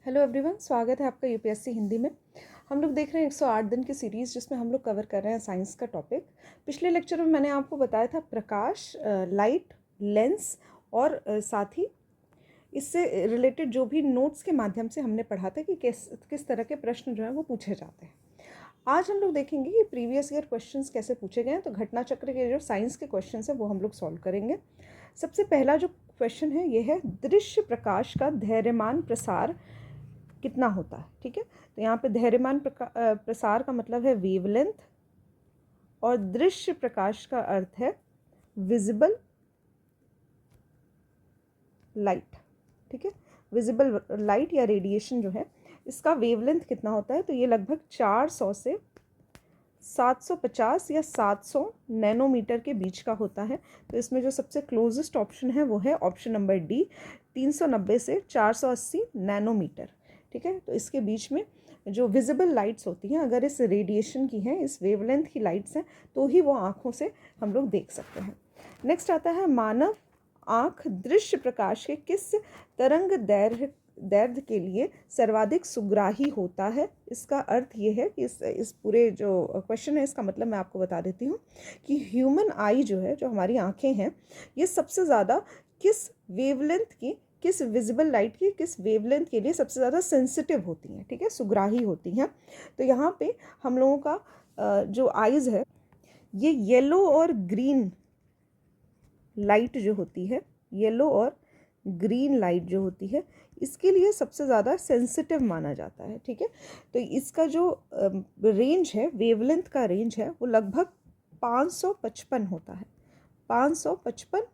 Hello everyone, स्वागत है आपका यूपीएससी हिंदी में। हम लोग देख रहे हैं 108 दिन की सीरीज़ जिसमें हम लोग कवर कर रहे हैं साइंस का टॉपिक। पिछले लेक्चर में मैंने आपको बताया था प्रकाश, लाइट, लेंस और साथ ही इससे रिलेटेड जो भी नोट्स के माध्यम से हमने पढ़ा था कि किस तरह के प्रश्न जो हैं वो पूछे जाते हैं। आज हम लोग देखेंगे कि प्रीवियस ईयर क्वेश्चंस कैसे पूछे गए हैं। तो घटना चक्र के जो साइंस के क्वेश्चंस हैं वो हम लोग सॉल्व करेंगे। सबसे पहला जो क्वेश्चन है ये है, दृश्य प्रकाश का धैर्यमान प्रसार कितना होता है। ठीक है, तो यहाँ पे धैर्यमान प्रसार का मतलब है वेवलेंथ, और दृश्य प्रकाश का अर्थ है विजिबल लाइट। ठीक है, विजिबल लाइट या रेडिएशन जो है इसका वेवलेंथ कितना होता है, तो ये लगभग 400 से 750 या 700 नैनोमीटर के बीच का होता है। तो इसमें जो सबसे क्लोजेस्ट ऑप्शन है वो है ऑप्शन नंबर डी, 390 से 480 नैनोमीटर। ठीक है, तो इसके बीच में जो विजिबल लाइट्स होती हैं, अगर इस रेडिएशन की हैं, इस वेवलेंथ की लाइट्स हैं, तो ही वो आँखों से हम लोग देख सकते हैं। नेक्स्ट आता है, मानव आँख दृश्य प्रकाश के किस तरंग दैर्ध्य के लिए सर्वाधिक सुग्राही होता है। इसका अर्थ ये है कि इस पूरे जो क्वेश्चन है इसका मतलब मैं आपको बता देती हूँ कि ह्यूमन आई जो है, जो हमारी आँखें हैं, ये सबसे ज़्यादा किस वेवलेंथ की, किस विजिबल लाइट की, किस वेवलेंथ के लिए सबसे ज़्यादा सेंसिटिव होती हैं। ठीक है, सुग्राही होती हैं। तो यहाँ पे हम लोगों का जो आइज़ है ये येलो और ग्रीन लाइट जो होती है, येलो और ग्रीन लाइट जो होती है, इसके लिए सबसे ज़्यादा सेंसिटिव माना जाता है। ठीक है, तो इसका जो रेंज है, वेवलेंथ का रेंज है, वो लगभग 555 होता है, 555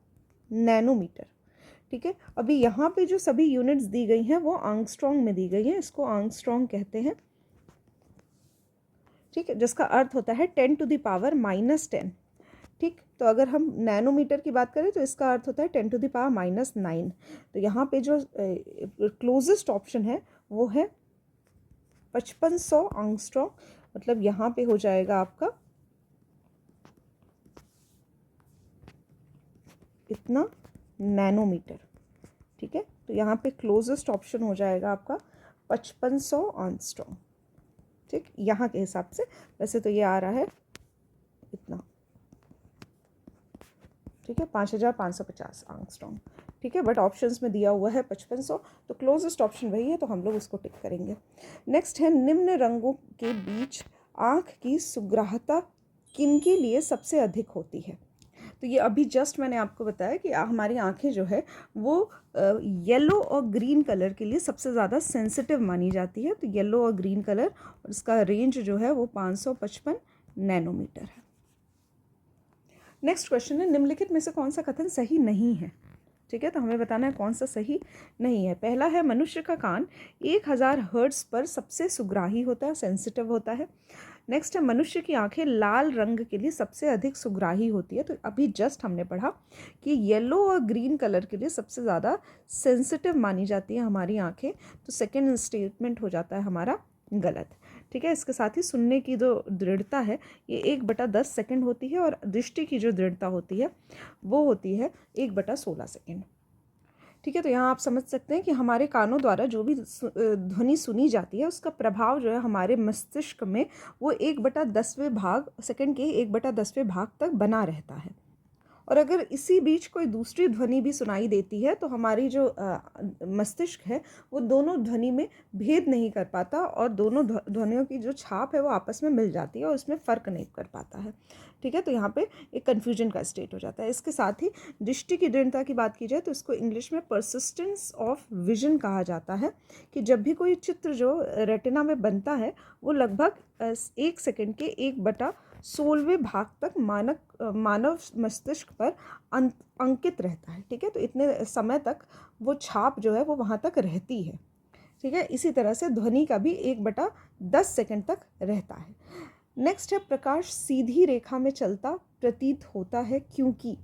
नैनोमीटर। ठीक है, अभी यहाँ पे जो सभी यूनिट्स दी गई हैं वो आंगस्ट्रॉन्ग में दी गई हैं, इसको आंगस्ट्रॉन्ग कहते हैं। ठीक है, जिसका अर्थ होता है 10⁻⁻10। ठीक, तो अगर हम नैनोमीटर की बात करें तो इसका अर्थ होता है 10⁻⁹। तो यहाँ पे जो क्लोजेस्ट ऑप्शन है वो है 5500 आंगस्ट्रॉन्ग, मतलब यहाँ पे हो जाएगा आपका इतना नैनोमीटर। ठीक है, तो यहाँ पे क्लोजेस्ट ऑप्शन हो जाएगा आपका 5500 आंगस्ट्रॉन्ग। ठीक, यहाँ के हिसाब से वैसे तो ये आ रहा है इतना। ठीक है, 5550 आंगस्ट्रॉन्ग। ठीक है, बट ऑप्शंस में दिया हुआ है 5500, तो क्लोजेस्ट ऑप्शन वही है, तो हम लोग उसको टिक करेंगे। नेक्स्ट है, निम्न रंगों के बीच आँख की सुग्राहता किनके लिए सबसे अधिक होती है। तो ये अभी जस्ट मैंने आपको बताया कि हमारी आँखें जो है वो येलो और ग्रीन कलर के लिए सबसे ज़्यादा सेंसिटिव मानी जाती है। तो येलो और ग्रीन कलर, और इसका रेंज जो है वो 555 नैनोमीटर है। नेक्स्ट क्वेश्चन है, निम्नलिखित में से कौन सा कथन सही नहीं है। ठीक है, तो हमें बताना है कौन सा सही नहीं है। पहला है, मनुष्य का कान 1000 हर्ट्ज पर सबसे सुग्राही होता है, सेंसिटिव होता है। नेक्स्ट है, मनुष्य की आंखें लाल रंग के लिए सबसे अधिक सुग्राही होती है। तो अभी जस्ट हमने पढ़ा कि येलो और ग्रीन कलर के लिए सबसे ज़्यादा सेंसिटिव मानी जाती है हमारी आंखें, तो सेकेंड स्टेटमेंट हो जाता है हमारा गलत। ठीक है, इसके साथ ही सुनने की जो दृढ़ता है ये 1/10 सेकेंड होती है, और दृष्टि की जो दृढ़ता होती है वो होती है 1/16 सेकेंड। ठीक है, तो यहाँ आप समझ सकते हैं कि हमारे कानों द्वारा जो भी ध्वनि सुनी जाती है उसका प्रभाव जो है हमारे मस्तिष्क में वो 1/10वें भाग, सेकंड के 1/10वें भाग तक बना रहता है। और अगर इसी बीच कोई दूसरी ध्वनि भी सुनाई देती है तो हमारी जो मस्तिष्क है वो दोनों ध्वनि में भेद नहीं कर पाता, और दोनों ध्वनियों की जो छाप है वो आपस में मिल जाती है और उसमें फ़र्क नहीं कर पाता है। ठीक है, तो यहाँ पे एक कन्फ्यूजन का स्टेट हो जाता है। इसके साथ ही दृष्टि की दृढ़ता की बात की जाए तो इसको इंग्लिश में परसिस्टेंस ऑफ विजन कहा जाता है, कि जब भी कोई चित्र जो रेटिना में बनता है वो लगभग 1 सेकेंड के 1/16वें भाग तक मानव मस्तिष्क पर अंकित रहता है। ठीक है, तो इतने समय तक वो छाप जो है वो वहाँ तक रहती है। ठीक है, इसी तरह से ध्वनि का भी 1/10 सेकेंड तक रहता है। नेक्स्ट है, प्रकाश सीधी रेखा में चलता प्रतीत होता है क्योंकि।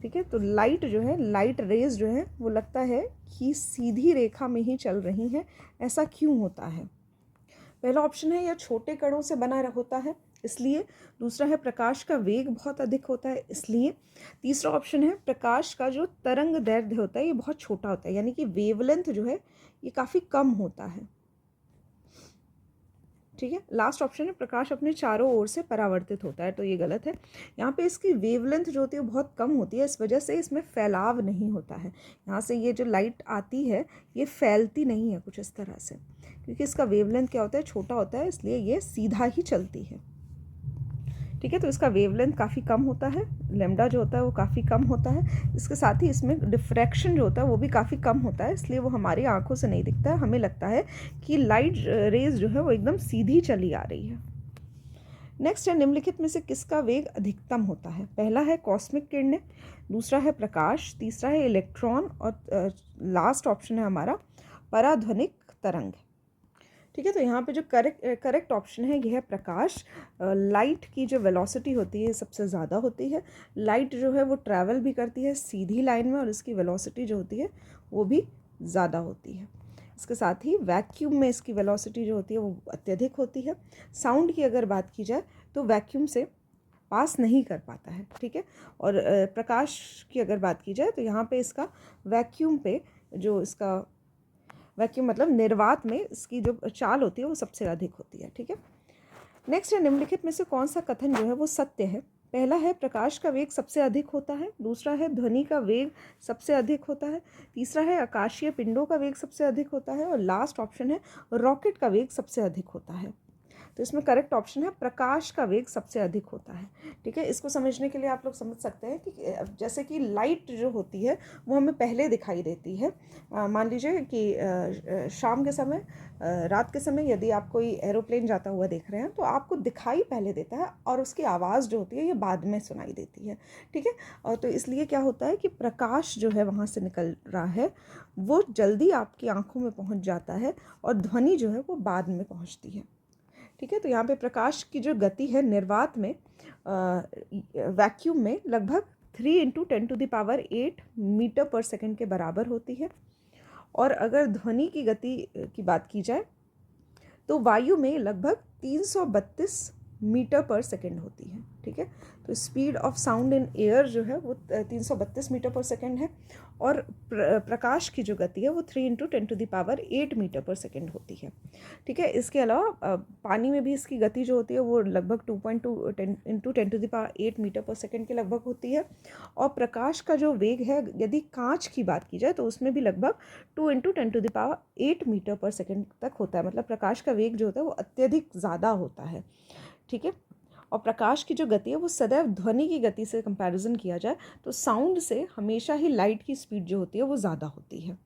ठीक है, तो लाइट जो है, लाइट रेज जो है वो लगता है कि सीधी रेखा में ही चल रही हैं। ऐसा क्यों होता है। पहला ऑप्शन है, यह छोटे कणों से बना होता है, इसलिए। दूसरा है प्रकाश का वेग बहुत अधिक होता है, इसलिए। तीसरा ऑप्शन है प्रकाश का जो तरंग दैर्ध्य होता है ये बहुत छोटा होता है, यानी कि वेवलेंथ जो है ये काफ़ी कम होता है। ठीक है, लास्ट ऑप्शन है प्रकाश अपने चारों ओर से परावर्तित होता है, तो ये गलत है। यहाँ पे इसकी वेवलेंथ जो होती है वो बहुत कम होती है, इस वजह से इसमें फैलाव नहीं होता है। यहाँ से ये जो लाइट आती है ये फैलती नहीं है कुछ इस तरह से, क्योंकि इसका वेवलेंथ क्या होता है, छोटा होता है, इसलिए ये सीधा ही चलती है। ठीक है, तो इसका वेवलेंथ काफ़ी कम होता है, लैम्डा जो होता है वो काफ़ी कम होता है। इसके साथ ही इसमें डिफ्रैक्शन जो होता है वो भी काफ़ी कम होता है, इसलिए वो हमारी आंखों से नहीं दिखता है। हमें लगता है कि लाइट रेज जो है वो एकदम सीधी चली आ रही है। नेक्स्ट है निम्नलिखित में से किसका वेग अधिकतम होता है। पहला है कॉस्मिक किरणें, दूसरा है प्रकाश, तीसरा है इलेक्ट्रॉन और लास्ट ऑप्शन है हमारा पराध्वनिक तरंग। ठीक है, तो यहाँ पे जो करेक्ट ऑप्शन है यह है प्रकाश। लाइट की जो वेलोसिटी होती है सबसे ज़्यादा होती है। लाइट जो है वो ट्रैवल भी करती है सीधी लाइन में और इसकी वेलोसिटी जो होती है वो भी ज़्यादा होती है। इसके साथ ही वैक्यूम में इसकी वेलोसिटी जो होती है वो अत्यधिक होती है। साउंड की अगर बात की जाए तो वैक्यूम से पास नहीं कर पाता है। ठीक है, और प्रकाश की अगर बात की जाए तो यहाँ पे इसका वैक्यूम पे जो इसका वैक्यूम मतलब निर्वात में इसकी जो चाल होती है वो सबसे अधिक होती है। ठीक है, नेक्स्ट है निम्नलिखित में से कौन सा कथन जो है वो सत्य है। पहला है प्रकाश का वेग सबसे अधिक होता है, दूसरा है ध्वनि का वेग सबसे अधिक होता है, तीसरा है आकाशीय पिंडों का वेग सबसे अधिक होता है और लास्ट ऑप्शन है रॉकेट का वेग सबसे अधिक होता है। तो इसमें करेक्ट ऑप्शन है प्रकाश का वेग सबसे अधिक होता है। ठीक है, इसको समझने के लिए आप लोग समझ सकते हैं कि जैसे कि लाइट जो होती है वो हमें पहले दिखाई देती है। मान लीजिए कि शाम के समय, रात के समय यदि आप कोई एरोप्लेन जाता हुआ देख रहे हैं तो आपको दिखाई पहले देता है और उसकी आवाज़ जो होती है ये बाद में सुनाई देती है। ठीक है, और तो इसलिए क्या होता है कि प्रकाश जो है वहाँ से निकल रहा है वो जल्दी आपकी आँखों में पहुँच जाता है और ध्वनि जो है वो बाद में पहुँचती है। ठीक है, तो यहाँ पे प्रकाश की जो गति है निर्वात में वैक्यूम में लगभग 3 × 10⁸ मीटर पर सेकंड के बराबर होती है। और अगर ध्वनि की गति की बात की जाए तो वायु में लगभग 332 मीटर पर सेकंड होती है। ठीक है, तो speed of sound in air जो है वो 332 मीटर पर सेकंड है और प्रकाश की जो गति है वो 3 × 10⁸ मीटर पर सेकंड होती है। ठीक है, इसके अलावा पानी में भी इसकी गति जो होती है वो लगभग 2.2 × 10⁸ मीटर पर सेकंड के लगभग होती है। और प्रकाश का जो वेग है यदि कांच की बात की जाए तो उसमें भी लगभग 2 × 10⁸ मीटर पर सेकंड तक होता है। मतलब प्रकाश का वेग जो होता है वो अत्यधिक ज़्यादा होता है। ठीक है, और प्रकाश की जो गति है वो सदैव ध्वनि की गति से कंपैरिजन किया जाए तो साउंड से हमेशा ही लाइट की स्पीड जो होती है वो ज़्यादा होती है।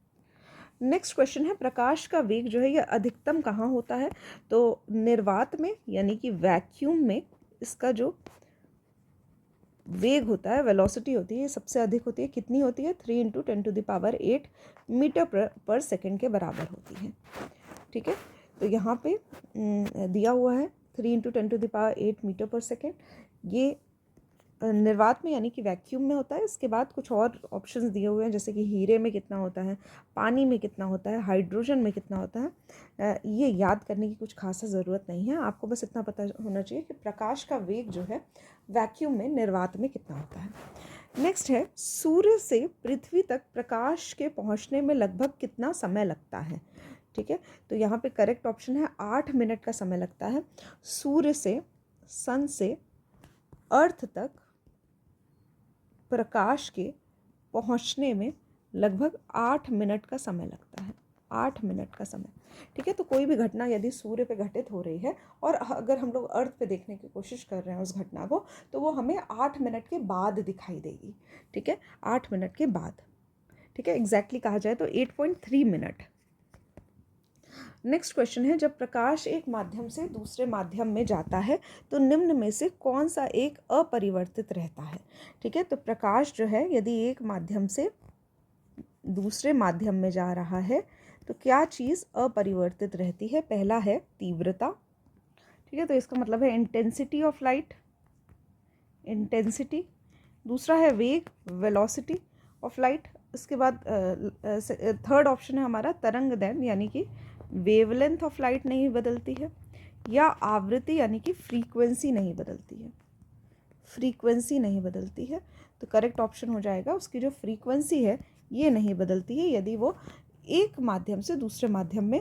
नेक्स्ट क्वेश्चन है प्रकाश का वेग जो है ये अधिकतम कहाँ होता है। तो निर्वात में यानी कि वैक्यूम में इसका जो वेग होता है, वेलोसिटी होती है, ये सबसे अधिक होती है। कितनी होती है? 3 × 10⁸ मीटर पर सेकंड के बराबर होती है। ठीक है, तो यहाँ पे दिया हुआ है 3 × 10⁸ मीटर पर सेकंड। ये निर्वात में यानी कि वैक्यूम में होता है। इसके बाद कुछ और ऑप्शंस दिए हुए हैं जैसे कि हीरे में कितना होता है, पानी में कितना होता है, हाइड्रोजन में कितना होता है। ये याद करने की कुछ खास ज़रूरत नहीं है, आपको बस इतना पता होना चाहिए कि प्रकाश का वेग जो है वैक्यूम में निर्वात में कितना होता है। नेक्स्ट है सूर्य से पृथ्वी तक प्रकाश के पहुंचने में लगभग कितना समय लगता है। ठीक है, तो यहाँ पे करेक्ट ऑप्शन है 8 मिनट का समय लगता है। सूर्य से, सन से अर्थ तक प्रकाश के पहुंचने में लगभग 8 मिनट का समय लगता है। 8 मिनट का समय। ठीक है, तो कोई भी घटना यदि सूर्य पे घटित हो रही है और अगर हम लोग अर्थ पे देखने की कोशिश कर रहे हैं उस घटना को तो वो हमें 8 मिनट के बाद दिखाई देगी। ठीक है, 8 मिनट के बाद। ठीक है, एग्जैक्टली कहा जाए तो 8.3 मिनट। नेक्स्ट क्वेश्चन है जब प्रकाश एक माध्यम से दूसरे माध्यम में जाता है तो निम्न में से कौन सा एक अपरिवर्तित रहता है। ठीक है, तो प्रकाश जो है यदि एक माध्यम से दूसरे माध्यम में जा रहा है तो क्या चीज़ अपरिवर्तित रहती है। पहला है तीव्रता। ठीक है, तो इसका मतलब है इंटेंसिटी ऑफ लाइट, इंटेंसिटी। दूसरा है वेग, वेलोसिटी ऑफ लाइट। इसके बाद थर्ड ऑप्शन है हमारा तरंग दैर्ध्य यानी कि वेवलेंथ ऑफ लाइट नहीं बदलती है। या आवृत्ति यानी कि फ्रीक्वेंसी नहीं बदलती है, फ्रीक्वेंसी नहीं बदलती है। तो करेक्ट ऑप्शन हो जाएगा उसकी जो फ्रीक्वेंसी है ये नहीं बदलती है यदि वो एक माध्यम से दूसरे माध्यम में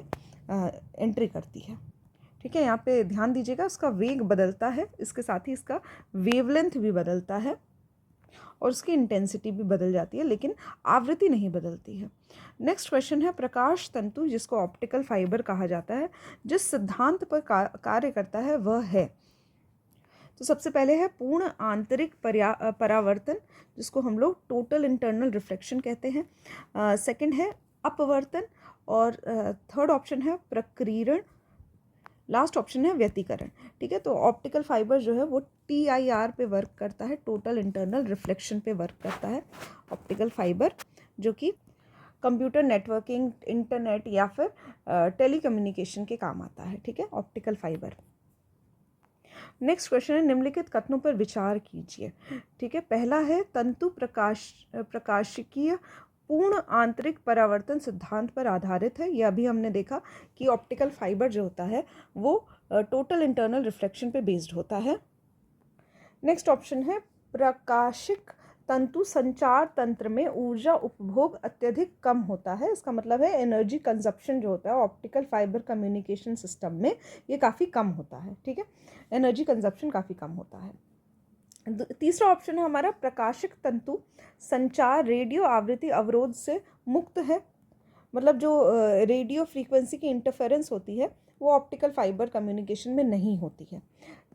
एंट्री करती है। ठीक है, यहाँ पे ध्यान दीजिएगा, उसका वेग बदलता है, इसके साथ ही इसका वेवलेंथ भी बदलता है और उसकी इंटेंसिटी भी बदल जाती है, लेकिन आवृत्ति नहीं बदलती है। नेक्स्ट क्वेश्चन है, प्रकाश तंतु जिसको ऑप्टिकल फाइबर कहा जाता है जिस सिद्धांत पर कार्य करता है वह है। तो सबसे पहले है पूर्ण आंतरिक परावर्तन जिसको हम लोग टोटल इंटरनल रिफ्लेक्शन कहते हैं। सेकंड है अपवर्तन और थर्ड ऑप्शन है प्रकीर्णन, लास्ट ऑप्शन है व्यतिकरण। ठीक है, तो ऑप्टिकल फाइबर जो है वो TIR पे वर्क करता है, टोटल इंटरनल रिफ्लेक्शन पे वर्क करता है ऑप्टिकल फाइबर, जो कि कंप्यूटर नेटवर्किंग, इंटरनेट या फिर टेलीकम्युनिकेशन के काम आता है। ठीक है, ऑप्टिकल फाइबर। नेक्स्ट क्वेश्चन है, निम्नलिखित कथनों पर विचार कीजिए। ठीक है, पहला है तंतु प्रकाशिकीय पूर्ण आंतरिक परावर्तन सिद्धांत पर आधारित है। यह अभी हमने देखा कि ऑप्टिकल फाइबर जो होता है वो टोटल इंटरनल रिफ्लेक्शन पे बेस्ड होता है। नेक्स्ट ऑप्शन है प्रकाशिक तंतु संचार तंत्र में ऊर्जा उपभोग अत्यधिक कम होता है। इसका मतलब है एनर्जी कंजप्शन जो होता है ऑप्टिकल फाइबर कम्युनिकेशन सिस्टम में ये काफ़ी कम होता है। ठीक है, एनर्जी कंजप्शन काफ़ी कम होता है। तीसरा ऑप्शन है हमारा प्रकाशिक तंतु संचार रेडियो आवृत्ति अवरोध से मुक्त है। मतलब जो रेडियो फ्रीक्वेंसी की इंटरफेरेंस होती है वो ऑप्टिकल फाइबर कम्युनिकेशन में नहीं होती है।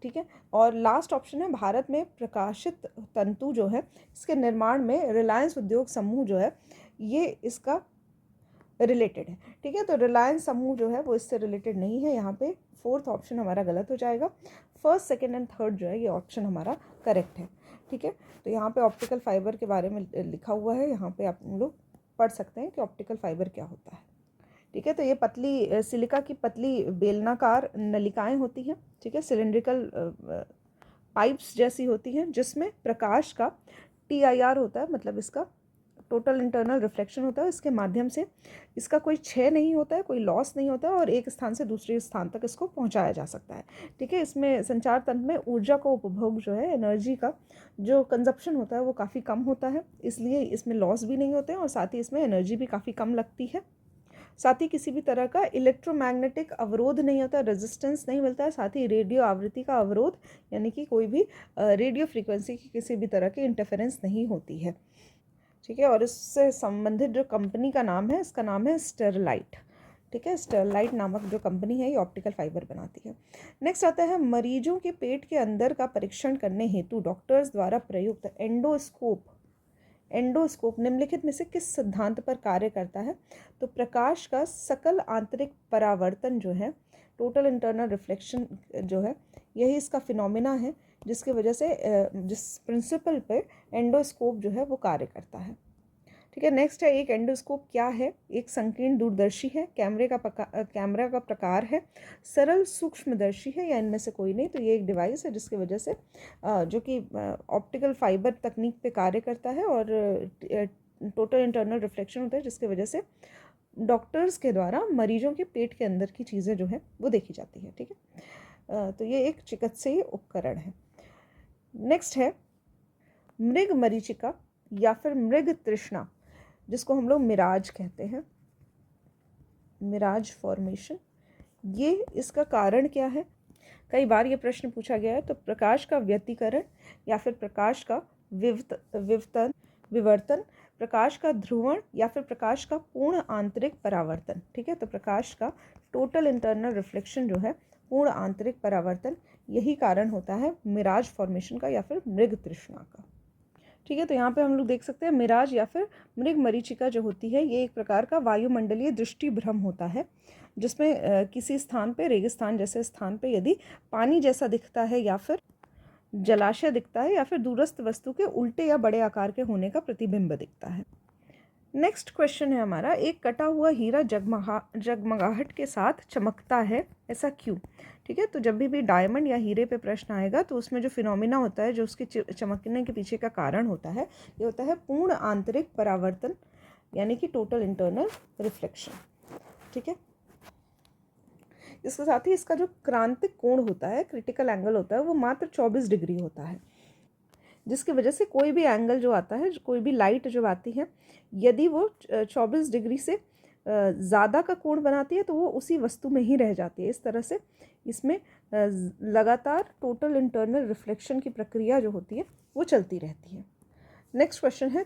ठीक है, और लास्ट ऑप्शन है भारत में प्रकाशित तंतु जो है इसके निर्माण में रिलायंस उद्योग समूह जो है ये इसका रिलेटेड है। ठीक है, तो रिलायंस समूह जो है वो इससे रिलेटेड नहीं है। यहाँ पे फोर्थ ऑप्शन हमारा गलत हो जाएगा। फर्स्ट, सेकेंड एंड थर्ड जो है ये ऑप्शन हमारा करेक्ट है। ठीक है, तो यहाँ पे ऑप्टिकल फाइबर के बारे में लिखा हुआ है, यहाँ पे आप लोग पढ़ सकते हैं कि ऑप्टिकल फाइबर क्या होता है। ठीक है, तो ये पतली सिलिका की पतली बेलनाकार नलिकाएं होती हैं। ठीक है, सिलिंड्रिकल पाइप्स जैसी होती हैं जिसमें प्रकाश का TIR होता है, मतलब इसका टोटल इंटरनल रिफ्लेक्शन होता है। इसके माध्यम से इसका कोई क्षय नहीं होता है, कोई लॉस नहीं होता है और एक स्थान से दूसरे स्थान तक इसको पहुंचाया जा सकता है। ठीक है, इसमें संचार तंत्र में ऊर्जा का उपभोग जो है, एनर्जी का जो कंजप्शन होता है वो काफ़ी कम होता है, इसलिए इसमें लॉस भी नहीं होते हैं और साथ ही इसमें एनर्जी भी काफ़ी कम लगती है। साथ ही किसी भी तरह का इलेक्ट्रोमैग्नेटिक अवरोध नहीं होता, रेजिस्टेंस नहीं मिलता है। साथ ही रेडियो आवृत्ति का अवरोध यानी कि कोई भी रेडियो फ्रीक्वेंसी की किसी भी तरह की इंटरफेरेंस नहीं होती है। ठीक है, और इससे संबंधित जो कंपनी का नाम है इसका नाम है स्टरलाइट। ठीक है, स्टरलाइट नामक जो कंपनी है ये ऑप्टिकल फाइबर बनाती है। नेक्स्ट आता है मरीजों के पेट के अंदर का परीक्षण करने हेतु डॉक्टर्स द्वारा प्रयुक्त एंडोस्कोप। एंडोस्कोप निम्नलिखित में से किस सिद्धांत पर कार्य करता है? तो प्रकाश का सकल आंतरिक परावर्तन जो है, टोटल इंटरनल रिफ्लेक्शन जो है, यही इसका फिनोमिना है जिसकी वजह से जिस प्रिंसिपल पे एंडोस्कोप जो है वो कार्य करता है। ठीक है, नेक्स्ट है एक एंडोस्कोप क्या है? एक संकीर्ण दूरदर्शी है, कैमरा का प्रकार है, सरल सूक्ष्मदर्शी है या इनमें से कोई नहीं। तो ये एक डिवाइस है जिसकी वजह से जो कि ऑप्टिकल फाइबर तकनीक पे कार्य करता है और टोटल इंटरनल रिफ्लेक्शन होता है जिसकी वजह से डॉक्टर्स के द्वारा मरीजों के पेट के अंदर की चीज़ें जो है वो देखी जाती है। ठीक है, तो ये एक चिकित्सीय उपकरण है। नेक्स्ट है मृग मरीचिका या फिर मृग तृष्णा जिसको हम लोग मिराज कहते हैं, मिराज फॉर्मेशन, ये इसका कारण क्या है? कई बार ये प्रश्न पूछा गया है। तो प्रकाश का व्यतिकरण या फिर प्रकाश का विवर्तन, प्रकाश का ध्रुवण या फिर प्रकाश का पूर्ण आंतरिक परावर्तन। ठीक है, तो प्रकाश का टोटल इंटरनल रिफ्लेक्शन जो है, पूर्ण आंतरिक परावर्तन, यही कारण होता है मिराज फॉर्मेशन का या फिर मृग तृष्णा का। ठीक है, तो यहाँ पे हम लोग देख सकते हैं मिराज या फिर मृग मरीचिका जो होती है ये एक प्रकार का वायुमंडलीय दृष्टि भ्रम होता है जिसमें किसी स्थान पे, रेगिस्तान जैसे स्थान पे यदि पानी जैसा दिखता है या फिर जलाशय दिखता है या फिर दूरस्थ वस्तु के उल्टे या बड़े आकार के होने का प्रतिबिंब दिखता है। नेक्स्ट क्वेश्चन है हमारा, एक कटा हुआ हीरा जगमगाहट के साथ चमकता है, ऐसा क्यों? ठीक है, तो जब भी डायमंड या हीरे पे प्रश्न आएगा तो उसमें जो फिनोमिना होता है, जो उसके चमकने के पीछे का कारण होता है, ये होता है पूर्ण आंतरिक परावर्तन यानी कि टोटल इंटरनल रिफ्लेक्शन। ठीक है, इसके साथ ही इसका जो क्रांतिक कोण होता है, क्रिटिकल एंगल होता है, वो मात्र 24 डिग्री होता है, जिसकी वजह से कोई भी एंगल जो आता है, कोई भी लाइट जो आती है, यदि वो 24 डिग्री से ज़्यादा का कोण बनाती है तो वो उसी वस्तु में ही रह जाती है। इस तरह से इसमें लगातार टोटल इंटरनल रिफ्लेक्शन की प्रक्रिया जो होती है वो चलती रहती है। नेक्स्ट क्वेश्चन है,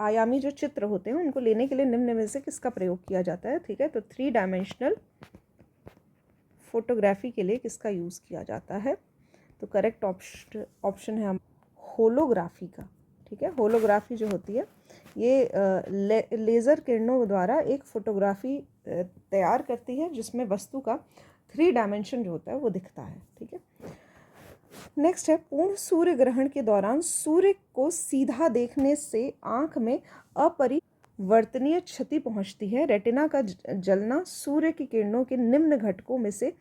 आयामी जो चित्र होते हैं उनको लेने के लिए निम्न में से किसका प्रयोग किया जाता है? ठीक है, तो 3 डायमेंशनल फोटोग्राफी के लिए किसका यूज़ किया जाता है? तो करेक्ट ऑप्शन है होलोग्राफी का। ठीक है, होलोग्राफी जो होती है ये लेज़र किरणों द्वारा एक फोटोग्राफी तैयार करती है जिसमें वस्तु का 3 डायमेंशन जो होता है वो दिखता है। ठीक है, नेक्स्ट है, पूर्ण सूर्य ग्रहण के दौरान सूर्य को सीधा देखने से आंख में अपरिवर्तनीय क्षति पहुंचती है। रेटिना का जलना सूर्य की किरणों के निम्न घटकों में से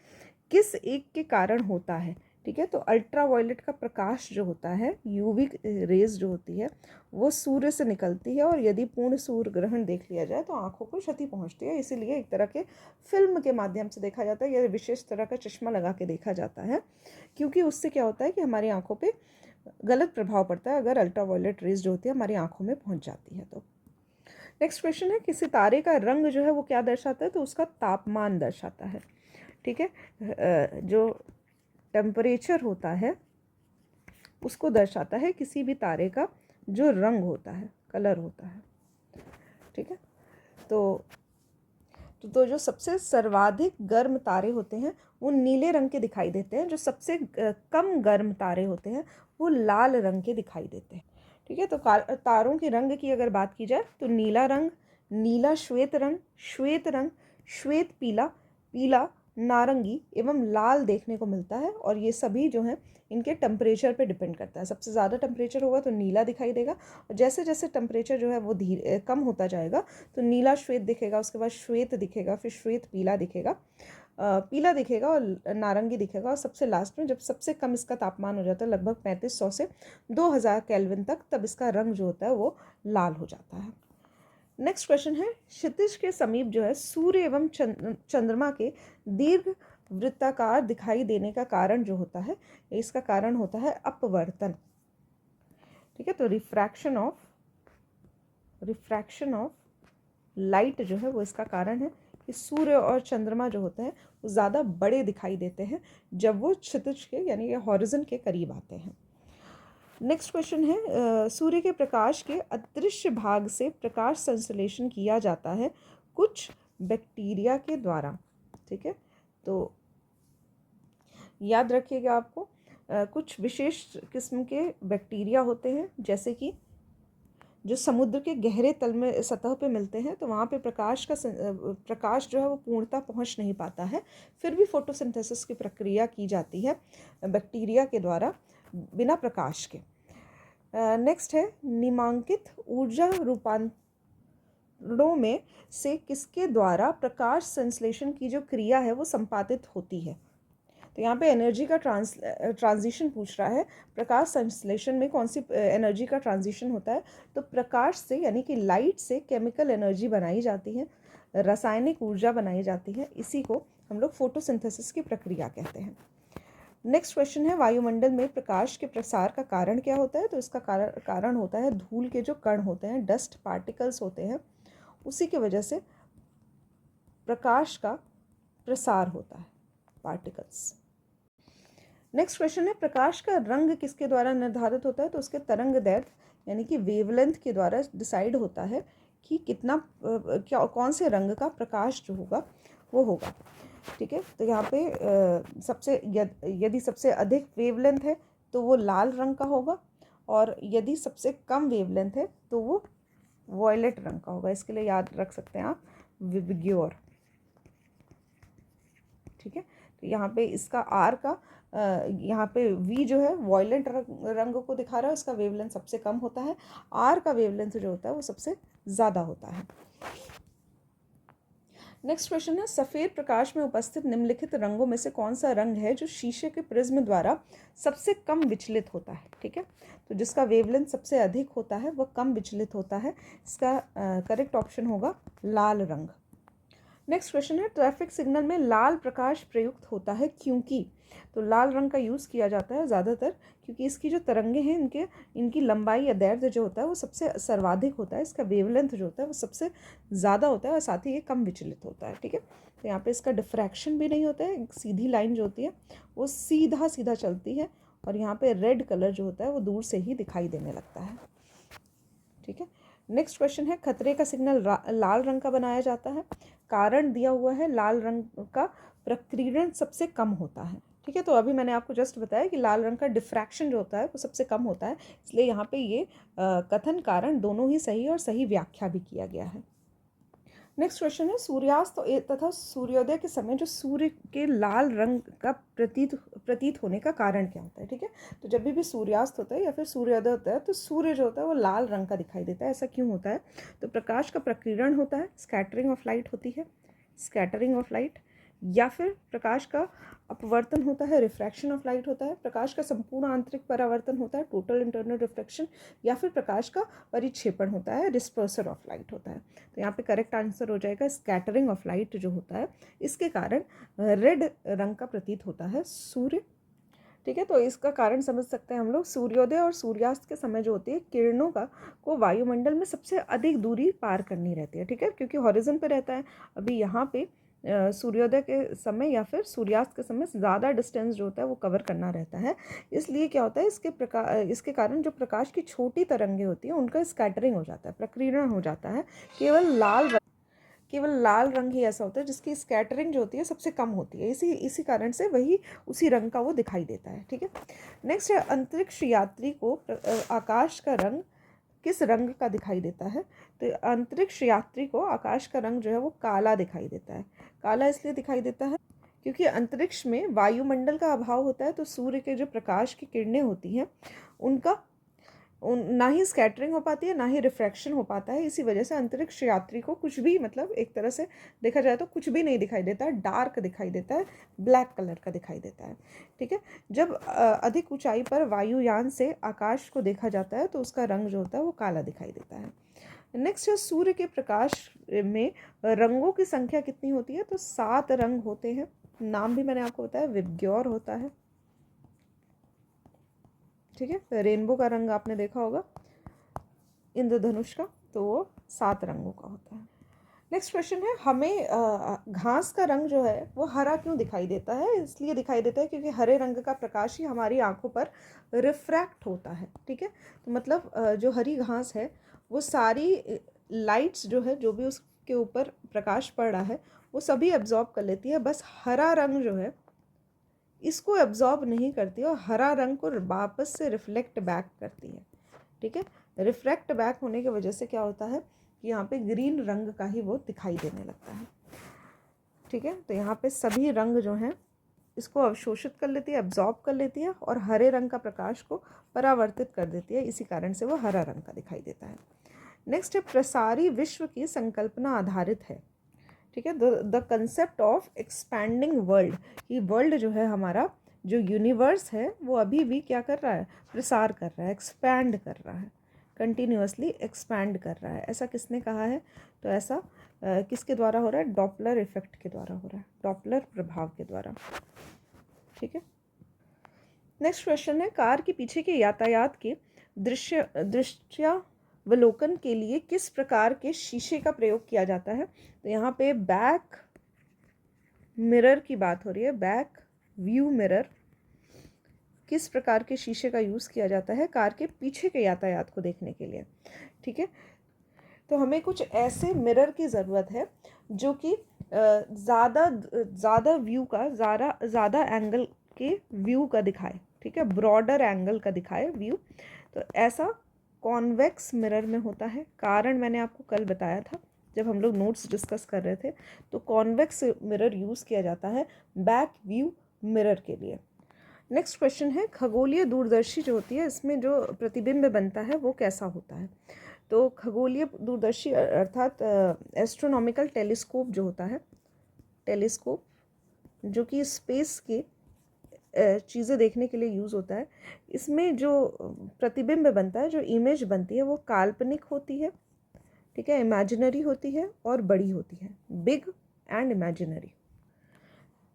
किस एक के कारण होता है? ठीक है, तो अल्ट्रावायलेट का प्रकाश जो होता है, यूवी रेज जो होती है, वो सूर्य से निकलती है और यदि पूर्ण सूर्य ग्रहण देख लिया जाए तो आंखों को क्षति पहुंचती है। इसीलिए एक तरह के फिल्म के माध्यम से देखा जाता है या विशेष तरह का चश्मा लगा के देखा जाता है, क्योंकि उससे क्या होता है कि हमारी आंखों पे गलत प्रभाव पड़ता है अगर अल्ट्रावायलेट रेज जो होती है हमारी आंखों में पहुँच जाती है तो। नेक्स्ट क्वेश्चन है, किसी तारे का रंग जो है वो क्या दर्शाता है? तो उसका तापमान दर्शाता है। ठीक है, जो टेम्परेचर होता है उसको दर्शाता है किसी भी तारे का जो रंग होता है, कलर होता है। ठीक है, तो जो सबसे सर्वाधिक गर्म तारे होते हैं वो नीले रंग के दिखाई देते हैं, जो सबसे कम गर्म तारे होते हैं वो लाल रंग के दिखाई देते हैं। ठीक है, तो तारों के रंग की अगर बात की जाए तो नीला रंग, नीला श्वेत रंग, श्वेत पीला, पीला नारंगी एवं लाल देखने को मिलता है। और ये सभी जो हैं इनके टेम्परेचर पे डिपेंड करता है। सबसे ज़्यादा टेम्परेचर होगा तो नीला दिखाई देगा, और जैसे जैसे टेम्परेचर जो है वो धीरे कम होता जाएगा तो नीला श्वेत दिखेगा, उसके बाद श्वेत दिखेगा, फिर श्वेत पीला दिखेगा, पीला दिखेगा और नारंगी दिखेगा, और सबसे लास्ट में जब सबसे कम इसका तापमान हो जाता है लगभग 3500 से 2000 केल्विन तक, तब इसका रंग जो होता है वो लाल हो जाता है। नेक्स्ट क्वेश्चन है, क्षितिज के समीप जो है सूर्य एवं चंद्रमा के दीर्घ वृत्ताकार दिखाई देने का कारण जो होता है, इसका कारण होता है अपवर्तन। ठीक है, तो रिफ्रैक्शन ऑफ लाइट जो है वो इसका कारण है कि सूर्य और चंद्रमा जो होते हैं वो ज़्यादा बड़े दिखाई देते हैं जब वो क्षितिज के यानी कि हॉरिजन के करीब आते हैं। नेक्स्ट क्वेश्चन है, सूर्य के प्रकाश के अदृश्य भाग से प्रकाश संश्लेषण किया जाता है कुछ बैक्टीरिया के द्वारा। ठीक है, तो याद रखिएगा आपको कुछ विशेष किस्म के बैक्टीरिया होते हैं, जैसे कि जो समुद्र के गहरे तल में सतह पे मिलते हैं, तो वहाँ पे प्रकाश जो है वो पूर्णतः पहुँच नहीं पाता है, फिर भी फोटोसिंथेसिस की प्रक्रिया की जाती है बैक्टीरिया के द्वारा बिना प्रकाश के। नेक्स्ट है, निम्नांकित ऊर्जा रूपांतरणों में से किसके द्वारा प्रकाश संश्लेषण की जो क्रिया है वो संपादित होती है? तो यहाँ पे एनर्जी का ट्रांजिशन पूछ रहा है, प्रकाश संश्लेषण में कौन सी एनर्जी का ट्रांजिशन होता है? तो प्रकाश से यानी कि लाइट से केमिकल एनर्जी बनाई जाती है, रासायनिक ऊर्जा बनाई जाती है, इसी को हम लोग फोटोसिंथेसिस की प्रक्रिया कहते हैं। नेक्स्ट क्वेश्चन है, वायुमंडल में प्रकाश के प्रसार का कारण क्या होता है? तो इसका कारण होता है धूल के जो कण होते हैं, डस्ट पार्टिकल्स होते हैं, उसी की वजह से प्रकाश का प्रसार होता है, पार्टिकल्स। नेक्स्ट क्वेश्चन है, प्रकाश का रंग किसके द्वारा निर्धारित होता है? तो उसके तरंग दैर्ध्य यानी कि वेवलेंथ के द्वारा डिसाइड होता है कि कितना कौन से रंग का प्रकाश जो होगा वो होगा। ठीक है, तो यहाँ पे यदि सबसे अधिक वेवलेंथ है तो वो लाल रंग का होगा, और यदि सबसे कम वेवलेंथ है तो वो वॉयलेट रंग का होगा। इसके लिए याद रख सकते हैं आप विबग्योर। ठीक है, तो यहाँ पे इसका आर का यहाँ पे वी जो है वॉयलेंट रंग को दिखा रहा है, उसका वेवलेंथ सबसे कम होता है, आर का वेवलेंथ जो होता है वो सबसे ज़्यादा होता है। नेक्स्ट क्वेश्चन है, सफ़ेद प्रकाश में उपस्थित निम्नलिखित रंगों में से कौन सा रंग है जो शीशे के प्रिज्म द्वारा सबसे कम विचलित होता है? ठीक है, तो जिसका वेवलेंथ सबसे अधिक होता है वह कम विचलित होता है। इसका करेक्ट ऑप्शन होगा लाल रंग। नेक्स्ट क्वेश्चन है ट्रैफिक सिग्नल में लाल प्रकाश प्रयुक्त होता है क्योंकि, तो लाल रंग का यूज़ किया जाता है ज़्यादातर क्योंकि इसकी जो तरंगे हैं इनकी लंबाई या दैर्ध्य जो होता है वो सबसे सर्वाधिक होता है, इसका वेवलेंथ जो होता है वो सबसे ज़्यादा होता है और साथ ही ये कम विचलित होता है। ठीक है, तो यहाँ पे इसका डिफ्रैक्शन भी नहीं होता है, एक सीधी लाइन जो होती है वो सीधा सीधा चलती है और यहाँ पे रेड कलर जो होता है वो दूर से ही दिखाई देने लगता है। ठीक है, नेक्स्ट क्वेश्चन है खतरे का सिग्नल लाल रंग का बनाया जाता है, कारण दिया हुआ है लाल रंग का प्रकीर्णन सबसे कम होता है। ठीक है, तो अभी मैंने आपको जस्ट बताया कि लाल रंग का डिफ्रैक्शन जो होता है वो सबसे कम होता है, इसलिए यहाँ पे ये कथन कारण दोनों ही सही और सही व्याख्या भी किया गया है। नेक्स्ट क्वेश्चन है सूर्यास्त तथा सूर्योदय के समय जो सूर्य के लाल रंग का प्रतीत होने का कारण क्या होता है। ठीक है, तो जब भी सूर्यास्त होता है या फिर सूर्योदय होता है तो सूर्य जो होता है वो लाल रंग का दिखाई देता है। ऐसा क्यों होता है, तो प्रकाश का प्रकीर्णन होता है, स्कैटरिंग ऑफ लाइट होती है, स्कैटरिंग ऑफ लाइट, या फिर प्रकाश का अपवर्तन होता है, रिफ्रैक्शन ऑफ लाइट होता है, प्रकाश का संपूर्ण आंतरिक परावर्तन होता है, टोटल इंटरनल रिफ्लेक्शन, या फिर प्रकाश का परिक्षेपण होता है, डिस्पर्सन ऑफ लाइट होता है। तो यहाँ पे करेक्ट आंसर हो जाएगा स्कैटरिंग ऑफ लाइट जो होता है, इसके कारण रेड रंग का प्रतीत होता है सूर्य। ठीक है, तो इसका कारण समझ सकते हैं हम लोग, सूर्योदय और सूर्यास्त के समय जो होती है किरणों को वायुमंडल में सबसे अधिक दूरी पार करनी रहती है। ठीक है, क्योंकि हॉरिजन पे रहता है, अभी यहाँ पे सूर्योदय के समय या फिर सूर्यास्त के समय ज़्यादा डिस्टेंस जो होता है वो कवर करना रहता है, इसलिए क्या होता है इसके कारण जो प्रकाश की छोटी तरंगें होती हैं उनका स्कैटरिंग हो जाता है, प्रकीर्णन हो जाता है। केवल लाल रंग ही ऐसा होता है जिसकी स्कैटरिंग जो होती है सबसे कम होती है, इसी कारण से वही उसी रंग का वो दिखाई देता है। ठीक है, नेक्स्ट है अंतरिक्ष यात्री को आकाश का रंग किस रंग का दिखाई देता है, तो अंतरिक्ष यात्री को आकाश का रंग जो है वो काला दिखाई देता है। काला इसलिए दिखाई देता है क्योंकि अंतरिक्ष में वायुमंडल का अभाव होता है, तो सूर्य के जो प्रकाश की किरणें होती हैं उनका ना ही स्कैटरिंग हो पाती है ना ही रिफ्रैक्शन हो पाता है, इसी वजह से अंतरिक्ष यात्री को कुछ भी, मतलब एक तरह से देखा जाए तो कुछ भी नहीं दिखाई देता है, डार्क दिखाई देता है, ब्लैक कलर का दिखाई देता है। ठीक है, जब अधिक ऊंचाई पर वायुयान से आकाश को देखा जाता है तो उसका रंग जो होता है वो काला दिखाई देता है। नेक्स्ट है सूर्य के प्रकाश में रंगों की संख्या कितनी होती है, तो 7 रंग होते हैं, नाम भी मैंने आपको बताया, विबग्योर होता है। ठीक है, रेनबो का रंग आपने देखा होगा इंद्रधनुष का, तो वो 7 रंगों का होता है। नेक्स्ट क्वेश्चन है हमें घास का रंग जो है वो हरा क्यों दिखाई देता है, इसलिए दिखाई देता है क्योंकि हरे रंग का प्रकाश ही हमारी आंखों पर रिफ्रैक्ट होता है। ठीक है, तो मतलब जो हरी घास है वो सारी लाइट्स जो है, जो भी उसके ऊपर प्रकाश पड़ रहा है वो सभी एब्जॉर्ब कर लेती है, बस हरा रंग जो है इसको एब्जॉर्ब नहीं करती और हरा रंग को वापस से रिफ्लेक्ट बैक करती है। ठीक है, रिफ्लेक्ट बैक होने की वजह से क्या होता है कि यहाँ पे ग्रीन रंग का ही वो दिखाई देने लगता है। ठीक है, तो यहाँ पे सभी रंग जो हैं इसको अवशोषित कर लेती है, एब्जॉर्ब कर लेती है और हरे रंग का प्रकाश को परावर्तित कर देती है, इसी कारण से वो हरा रंग का दिखाई देता है। नेक्स्ट है प्रसारी विश्व की संकल्पना आधारित है। ठीक है, the concept of expanding world, ये वर्ल्ड जो है हमारा जो यूनिवर्स है वो अभी भी क्या कर रहा है, प्रसार कर रहा है, एक्सपैंड कर रहा है, कंटिन्यूअसली एक्सपैंड कर रहा है। ऐसा किसने कहा है, तो ऐसा किसके द्वारा हो रहा है, डॉपलर इफेक्ट के द्वारा हो रहा है, डॉपलर प्रभाव के द्वारा। ठीक है, नेक्स्ट क्वेश्चन है कार के पीछे के यातायात के दृश्यावलोकन के लिए किस प्रकार के शीशे का प्रयोग किया जाता है, तो यहाँ पे बैक मिरर की बात हो रही है, बैक व्यू मिरर, किस प्रकार के शीशे का यूज़ किया जाता है कार के पीछे के यातायात को देखने के लिए। ठीक है, तो हमें कुछ ऐसे मिरर की ज़रूरत है जो कि ज़्यादा व्यू का ज़्यादा एंगल के व्यू का दिखाए। ठीक है, ब्रॉडर एंगल का दिखाए व्यू, तो ऐसा कॉन्वेक्स मिरर में होता है। कारण मैंने आपको कल बताया था जब हम लोग नोट्स डिस्कस कर रहे थे, तो कॉन्वेक्स मिरर यूज़ किया जाता है बैक व्यू मिरर के लिए। नेक्स्ट क्वेश्चन है खगोलीय दूरदर्शी जो होती है इसमें जो प्रतिबिंब बनता है वो कैसा होता है, तो खगोलीय दूरदर्शी अर्थात एस्ट्रोनॉमिकल टेलीस्कोप जो होता है, टेलीस्कोप जो कि स्पेस की चीज़ें देखने के लिए यूज़ होता है, इसमें जो प्रतिबिंब बनता है, जो इमेज बनती है वो काल्पनिक होती है। ठीक है, इमेजिनरी होती है और बड़ी होती है, बिग एंड इमेजिनरी।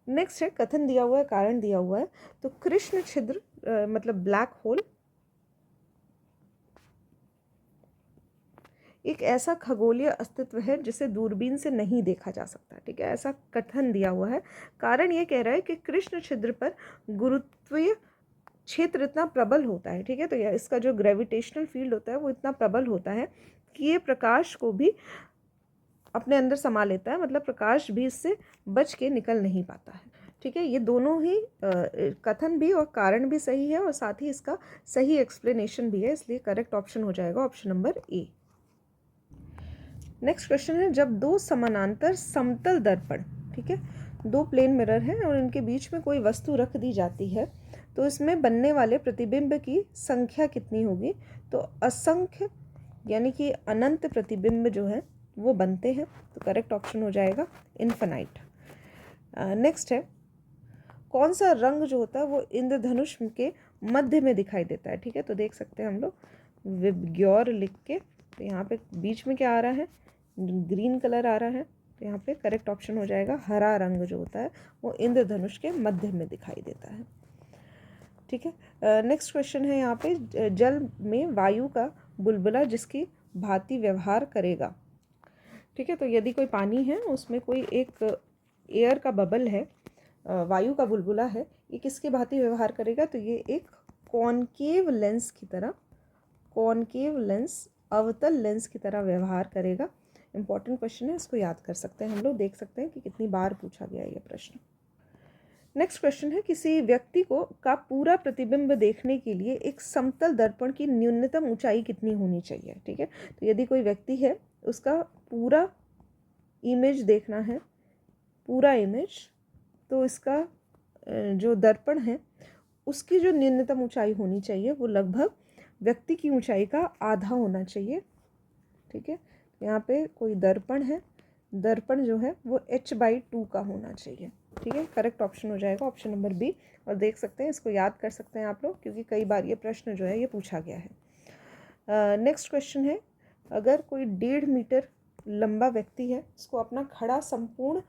नेक्स्ट है कथन दिया हुआ है, कारण दिया हुआ है। तो कृष्ण छिद्र मतलब ब्लैक होल एक ऐसा खगोलीय अस्तित्व है जिसे दूरबीन से नहीं देखा जा सकता, ठीक है, ऐसा कथन दिया हुआ है। कारण ये कह रहा है कि कृष्ण छिद्र पर गुरुत्वीय क्षेत्र इतना प्रबल होता है, ठीक है, तो इसका जो ग्रेविटेशनल फील्ड होता है वो इतना प्रबल होता है कि ये प्रकाश को भी अपने अंदर समा लेता है, मतलब प्रकाश भी इससे बच के निकल नहीं पाता है, ठीक है। ये दोनों ही कथन भी और कारण भी सही है और साथ ही इसका सही एक्सप्लेनेशन भी है, इसलिए करेक्ट ऑप्शन हो जाएगा option number A. Next question है, जब दो समानांतर समतल दर्पण, ठीक है, दो प्लेन मिरर हैं और इनके बीच में कोई वस्तु रख दी जाती है तो इसमें बनने वाले प्रतिबिंब की संख्या कितनी होगी? तो असंख्य यानी कि अनंत प्रतिबिंब जो है वो बनते हैं, तो करेक्ट ऑप्शन हो जाएगा इन्फिनाइट। नेक्स्ट है, कौन सा रंग जो होता है वो इंद्रधनुष के मध्य में दिखाई देता है, ठीक है, तो देख सकते हैं हम लोग विबग्योर लिख के, तो यहाँ पे बीच में क्या आ रहा है, ग्रीन कलर आ रहा है, तो यहाँ पे करेक्ट ऑप्शन हो जाएगा हरा रंग जो होता है वो इंद्रधनुष के मध्य में दिखाई देता है, ठीक है। नेक्स्ट क्वेश्चन है यहाँ पे, जल में वायु का बुलबुला जिसकी भांति व्यवहार करेगा, ठीक है, तो यदि कोई पानी है उसमें कोई एक एयर का बबल है, वायु का बुलबुला है, ये किसके भांति व्यवहार करेगा? तो ये एक कॉनकेव लेंस की तरह, कॉनकेव लेंस अवतल लेंस की तरह व्यवहार करेगा। इंपॉर्टेंट क्वेश्चन है, इसको याद कर सकते हैं हम लोग, देख सकते हैं कि कितनी बार पूछा गया ये प्रश्न। नेक्स्ट क्वेश्चन है, किसी व्यक्ति को का पूरा प्रतिबिंब देखने के लिए एक समतल दर्पण की न्यूनतम ऊंचाई कितनी होनी चाहिए, ठीक है, तो यदि कोई व्यक्ति है उसका पूरा इमेज देखना है, पूरा इमेज, तो इसका जो दर्पण है उसकी जो न्यूनतम ऊंचाई होनी चाहिए वो लगभग व्यक्ति की ऊंचाई का आधा होना चाहिए, ठीक है। यहाँ पे कोई दर्पण है, दर्पण जो है वो h/2 का होना चाहिए, ठीक है, करेक्ट ऑप्शन हो जाएगा ऑप्शन नंबर बी। और देख सकते हैं, इसको याद कर सकते हैं आप लोग, क्योंकि कई बार ये प्रश्न जो है ये पूछा गया है। नेक्स्ट क्वेश्चन है, अगर कोई 1.5 मीटर लंबा व्यक्ति है, इसको अपना खड़ा संपूर्ण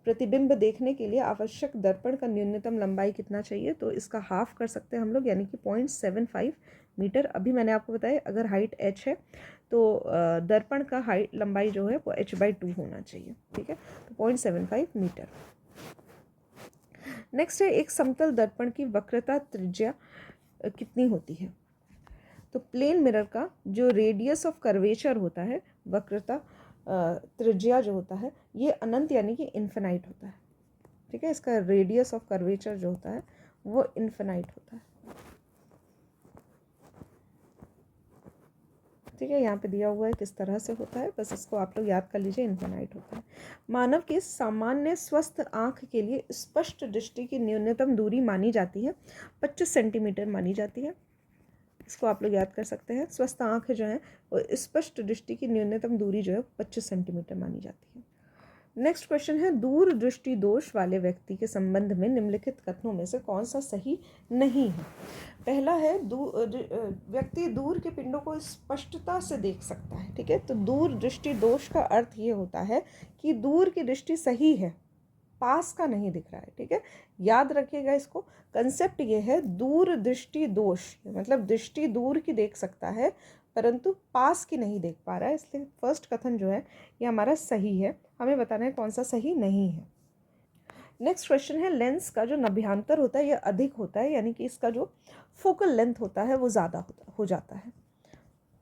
प्रतिबिंब देखने के लिए आवश्यक दर्पण का न्यूनतम लंबाई कितना चाहिए? तो इसका हाफ कर सकते हैं हम लोग, यानी कि 0.75 मीटर। अभी मैंने आपको बताया अगर हाइट h है तो दर्पण का हाइट लंबाई जो है वो h/2 होना चाहिए, ठीक है, तो 0.75 मीटर। नेक्स्ट है, एक समतल दर्पण की वक्रता त्रिज्या कितनी होती है? तो प्लेन मिरर का जो रेडियस ऑफ कर्वेचर होता है, वक्रता त्रिज्या जो होता है, ये अनंत यानी कि इन्फिनाइट होता है, ठीक है, इसका रेडियस ऑफ कर्वेचर जो होता है वो इन्फिनाइट होता है, ठीक है। यहाँ पे दिया हुआ है किस तरह से होता है, बस इसको आप लोग याद कर लीजिए, इन्फिनाइट होता है। मानव के सामान्य स्वस्थ आँख के लिए स्पष्ट दृष्टि की न्यूनतम दूरी मानी जाती है 25 सेंटीमीटर मानी जाती है, इसको आप लोग याद कर सकते हैं। स्वस्थ आँख जो है वो स्पष्ट दृष्टि की न्यूनतम दूरी जो है 25 सेंटीमीटर मानी जाती है। नेक्स्ट क्वेश्चन है, दूर दृष्टि दोष वाले व्यक्ति के संबंध में निम्नलिखित कथनों में से कौन सा सही नहीं है? पहला है, व्यक्ति दूर के पिंडों को स्पष्टता से देख सकता है, ठीक है, तो दूर दृष्टि दोष का अर्थ ये होता है कि दूर की दृष्टि सही है, पास का नहीं दिख रहा है, ठीक है, याद रखिएगा इसको। कंसेप्ट ये है, दूर दृष्टि दोष मतलब दृष्टि दूर की देख सकता है परंतु पास की नहीं देख पा रहा है, इसलिए फर्स्ट कथन जो है ये हमारा सही है। हमें बताना है कौन सा सही नहीं है। नेक्स्ट क्वेश्चन है, लेंस का जो नभ्यांतर होता है ये अधिक होता है, यानी कि इसका जो फोकल लेंथ होता है वो ज़्यादा हो जाता है,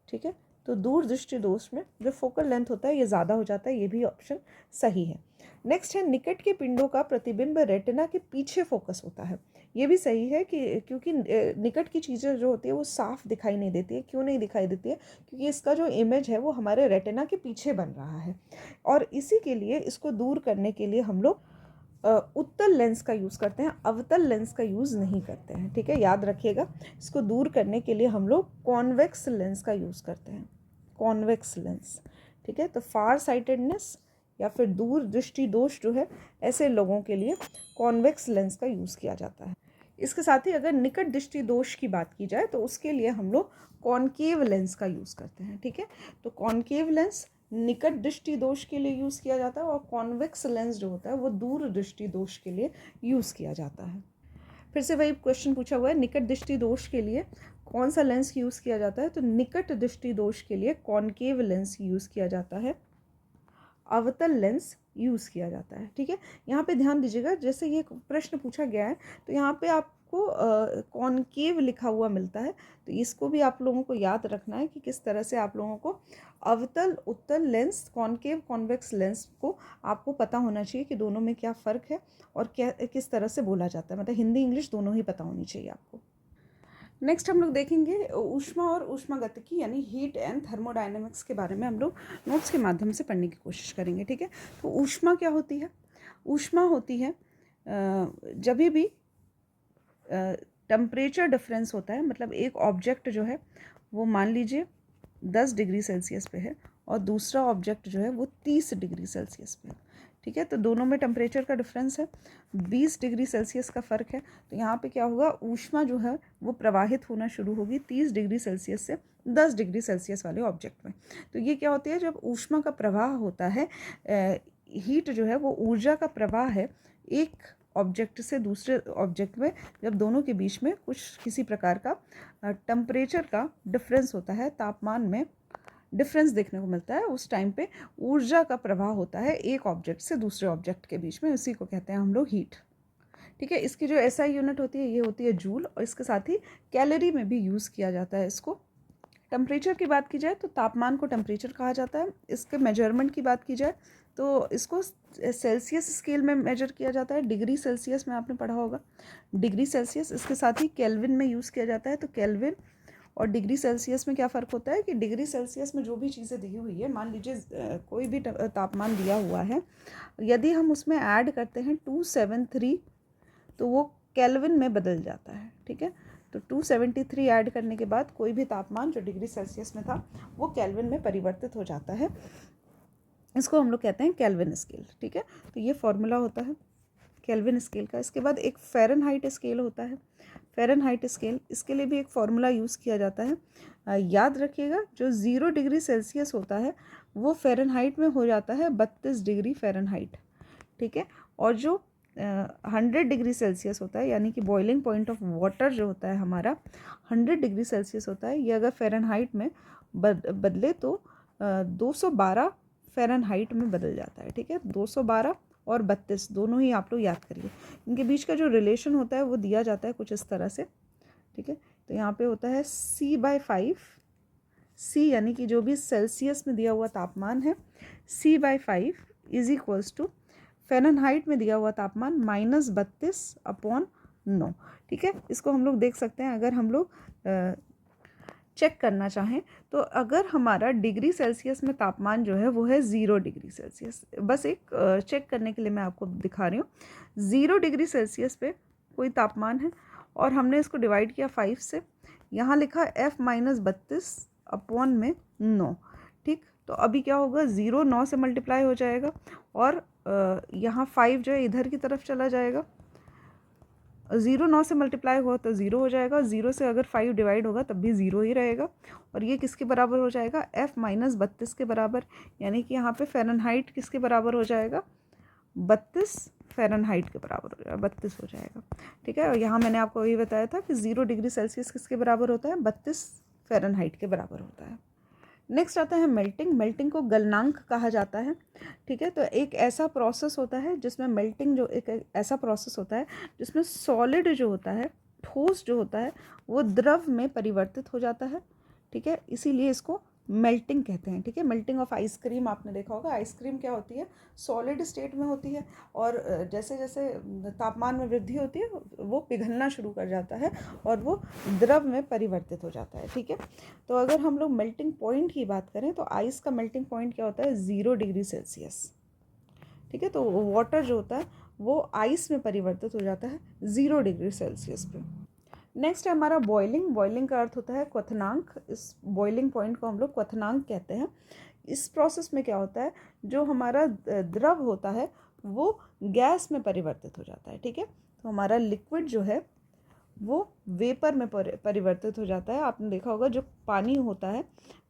ठीक है, तो दूर दृष्टि दोष में जो फोकल लेंथ होता है ये ज़्यादा हो जाता है, ये भी ऑप्शन सही है। नेक्स्ट है, निकट के पिंडों का प्रतिबिंब रेटिना के पीछे फोकस होता है, ये भी सही है कि क्योंकि निकट की चीज़ें जो होती है वो साफ दिखाई नहीं देती है। क्यों नहीं दिखाई देती है? क्योंकि इसका जो इमेज है वो हमारे रेटिना के पीछे बन रहा है और इसी के लिए इसको दूर करने के लिए हम लोग उत्तल लेंस का यूज़ करते हैं, अवतल लेंस का यूज़ नहीं करते हैं, ठीक है, याद रखिएगा। इसको दूर करने के लिए हम लोग कॉन्वेक्स लेंस का यूज़ करते हैं, कॉन्वेक्स लेंस, ठीक है, तो फार साइटेडनेस या फिर दूर दृष्टि दोष जो है ऐसे लोगों के लिए कॉन्वेक्स लेंस का यूज़ किया जाता है। इसके साथ ही अगर निकट दृष्टि दोष की बात की जाए तो उसके लिए हम लोग कॉनकेव लेंस का यूज़ करते हैं, ठीक है, तो कॉनकेव लेंस निकट दृष्टि दोष के लिए यूज़ किया जाता है, और कॉन्वेक्स लेंस जो होता है वो दूर दृष्टि दोष के लिए यूज़ किया जाता है। फिर से वही क्वेश्चन पूछा हुआ है, निकट दृष्टि दोष के लिए कौन सा लेंस यूज़ किया जाता है? तो निकट दृष्टि दोष के लिए कॉनकेव लेंस यूज़ किया जाता है, अवतल लेंस यूज़ किया जाता है। ठीक है, यहाँ पे ध्यान दीजिएगा, जैसे ये प्रश्न पूछा गया है तो यहाँ पे आपको कॉनकेव लिखा हुआ मिलता है, तो इसको भी आप लोगों को याद रखना है कि किस तरह से आप लोगों को अवतल उत्तल लेंस, कॉनकेव कॉन्वेक्स लेंस को आपको पता होना चाहिए कि दोनों में क्या फ़र्क है और क्या किस तरह से बोला जाता है, मतलब हिंदी इंग्लिश दोनों ही पता होनी चाहिए आपको। नेक्स्ट हम लोग देखेंगे ऊष्मा और ऊष्मागतिकी यानी हीट एंड थर्मोडायनेमिक्स के बारे में हम लोग नोट्स के माध्यम से पढ़ने की कोशिश करेंगे। ठीक है, तो ऊष्मा क्या होती है? ऊष्मा होती है जब भी टेम्परेचर डिफरेंस होता है, मतलब एक ऑब्जेक्ट जो है वो मान लीजिए 10 डिग्री सेल्सियस पे है और दूसरा ऑब्जेक्ट जो है वो 30 डिग्री सेल्सियस पे है। ठीक है, तो दोनों में टेम्परेचर का डिफरेंस है, 20 डिग्री सेल्सियस का फ़र्क है। तो यहाँ पे क्या होगा, ऊष्मा जो है वो प्रवाहित होना शुरू होगी 30 डिग्री सेल्सियस से 10 डिग्री सेल्सियस वाले ऑब्जेक्ट में। तो ये क्या होती है, जब ऊष्मा का प्रवाह होता है, हीट जो है वो ऊर्जा का प्रवाह है एक ऑब्जेक्ट से दूसरे ऑब्जेक्ट में, जब दोनों के बीच में कुछ किसी प्रकार का टेम्परेचर का डिफरेंस होता है, तापमान में डिफरेंस देखने को मिलता है, उस टाइम पे ऊर्जा का प्रवाह होता है एक ऑब्जेक्ट से दूसरे ऑब्जेक्ट के बीच में, उसी को कहते हैं हम लोग हीट। ठीक है, इसकी जो एसआई यूनिट होती है ये होती है जूल, और इसके साथ ही कैलोरी में भी यूज़ किया जाता है इसको। टेम्परेचर की बात की जाए तो तापमान को टेम्परेचर कहा जाता है। इसके मेजरमेंट की बात की जाए तो इसको सेल्सियस स्केल में मेजर किया जाता है, डिग्री सेल्सियस में आपने पढ़ा होगा, डिग्री सेल्सियस। इसके साथ ही केल्विन में यूज़ किया जाता है। तो केल्विन और डिग्री सेल्सियस में क्या फ़र्क होता है कि डिग्री सेल्सियस में जो भी चीज़ें दी हुई है, मान लीजिए कोई भी तापमान दिया हुआ है, यदि हम उसमें ऐड करते हैं 273 तो वो केल्विन में बदल जाता है। ठीक है, तो 273 ऐड करने के बाद कोई भी तापमान जो डिग्री सेल्सियस में था वो केल्विन में परिवर्तित हो जाता है, इसको हम लोग कहते हैं केल्विन स्केल। ठीक है, तो ये फॉर्मूला होता है केल्विन स्केल का। इसके बाद एक फ़ारेनहाइट स्केल होता है, फ़ारेनहाइट स्केल, इसके लिए भी एक फार्मूला यूज़ किया जाता है। याद रखिएगा, जो 0 डिग्री सेल्सियस होता है वो फ़ारेनहाइट में हो जाता है 32 डिग्री फ़ारेनहाइट। ठीक है, और जो 100 डिग्री सेल्सियस होता है, यानी कि बॉइलिंग पॉइंट ऑफ वाटर जो होता है हमारा 100 डिग्री सेल्सियस होता है, ये अगर फ़ारेनहाइट में बदले तो 212 फ़ारेनहाइट में बदल जाता है। ठीक है, 212 और 32 दोनों ही आप लोग याद करिए, इनके बीच का जो रिलेशन होता है वो दिया जाता है कुछ इस तरह से। ठीक है, तो यहाँ पे होता है C/5, C यानी कि जो भी सेल्सियस में दिया हुआ तापमान है, C/5 is equals to Fahrenheit में दिया हुआ तापमान -32/9। ठीक है, इसको हम लोग देख सकते हैं, अगर हम लोग चेक करना चाहें तो अगर हमारा डिग्री सेल्सियस में तापमान जो है वो है 0 डिग्री सेल्सियस, बस एक चेक करने के लिए मैं आपको दिखा रही हूँ, 0 डिग्री सेल्सियस पे कोई तापमान है और हमने इसको डिवाइड किया 5 से, यहाँ लिखा F-32/9। ठीक, तो अभी क्या होगा, 0 9 से मल्टीप्लाई हो जाएगा और यहाँ 5 जो है इधर की तरफ चला जाएगा, 0 9 से मल्टीप्लाई हुआ तो 0 हो जाएगा, 0 से अगर 5 डिवाइड होगा तब भी 0 ही रहेगा, और ये किसके बराबर हो जाएगा, F-32 के बराबर, यानी कि यहाँ पे फ़ारेनहाइट किसके बराबर हो जाएगा, 32 फ़ारेनहाइट के बराबर हो जाएगा, 32 हो जाएगा। ठीक है, और यहाँ मैंने आपको ये बताया था कि 0 डिग्री सेल्सियस किसके बराबर होता है, 32 फ़ारेनहाइट के बराबर होता है। नेक्स्ट आता है मेल्टिंग। मेल्टिंग को गलनांक कहा जाता है। ठीक है, तो एक ऐसा प्रोसेस होता है जिसमें मेल्टिंग, जो एक ऐसा प्रोसेस होता है जिसमें सॉलिड जो होता है, ठोस जो होता है, वो द्रव में परिवर्तित हो जाता है। ठीक है, इसीलिए इसको मेल्टिंग कहते हैं। ठीक है, मेल्टिंग ऑफ आइसक्रीम आपने देखा होगा, आइसक्रीम क्या होती है, सॉलिड स्टेट में होती है और जैसे जैसे तापमान में वृद्धि होती है वो पिघलना शुरू कर जाता है और वो द्रव में परिवर्तित हो जाता है। ठीक है, तो अगर हम लोग मेल्टिंग पॉइंट की बात करें तो आइस का मेल्टिंग पॉइंट क्या होता है, 0 डिग्री सेल्सियस। ठीक है, तो वाटर जो होता है वो आइस में परिवर्तित हो जाता है 0 डिग्री सेल्सियस पे। नेक्स्ट है हमारा बॉइलिंग। बॉइलिंग का अर्थ होता है क्वथनांक। इस बॉइलिंग पॉइंट को हम लोग क्वथनांक कहते हैं। इस प्रोसेस में क्या होता है, जो हमारा द्रव होता है वो गैस में परिवर्तित हो जाता है। ठीक है, तो हमारा लिक्विड जो है वो वेपर में परिवर्तित हो जाता है। आपने देखा होगा जो पानी होता है,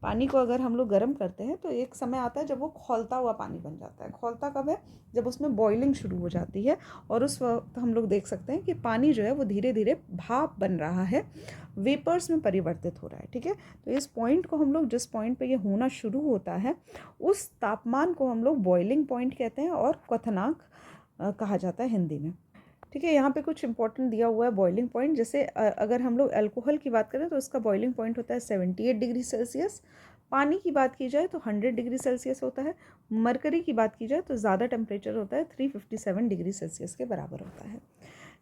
पानी को अगर हम लोग गर्म करते हैं तो एक समय आता है जब वो खौलता हुआ पानी बन जाता है। खौलता कब है? जब उसमें बॉइलिंग शुरू हो जाती है और उस वक्त हम लोग देख सकते हैं कि पानी जो है वो धीरे धीरे भाप बन रहा है, वेपर्स में परिवर्तित हो रहा है। ठीक है, तो इस पॉइंट को हम लोग, जिस पॉइंट पे ये होना शुरू होता है, उस तापमान को हम लोग बॉइलिंग पॉइंट कहते हैं और क्वथनांक कहा जाता है हिंदी में। ठीक है, यहाँ पे कुछ इंपॉर्टेंट दिया हुआ है बॉइलिंग पॉइंट। जैसे अगर हम लोग अल्कोहल की बात करें तो उसका बॉइलिंग पॉइंट होता है 78 डिग्री सेल्सियस। पानी की बात की जाए तो 100 डिग्री सेल्सियस होता है। मरकरी की बात की जाए तो ज़्यादा टेम्परेचर होता है, 357 डिग्री सेल्सियस के बराबर होता है।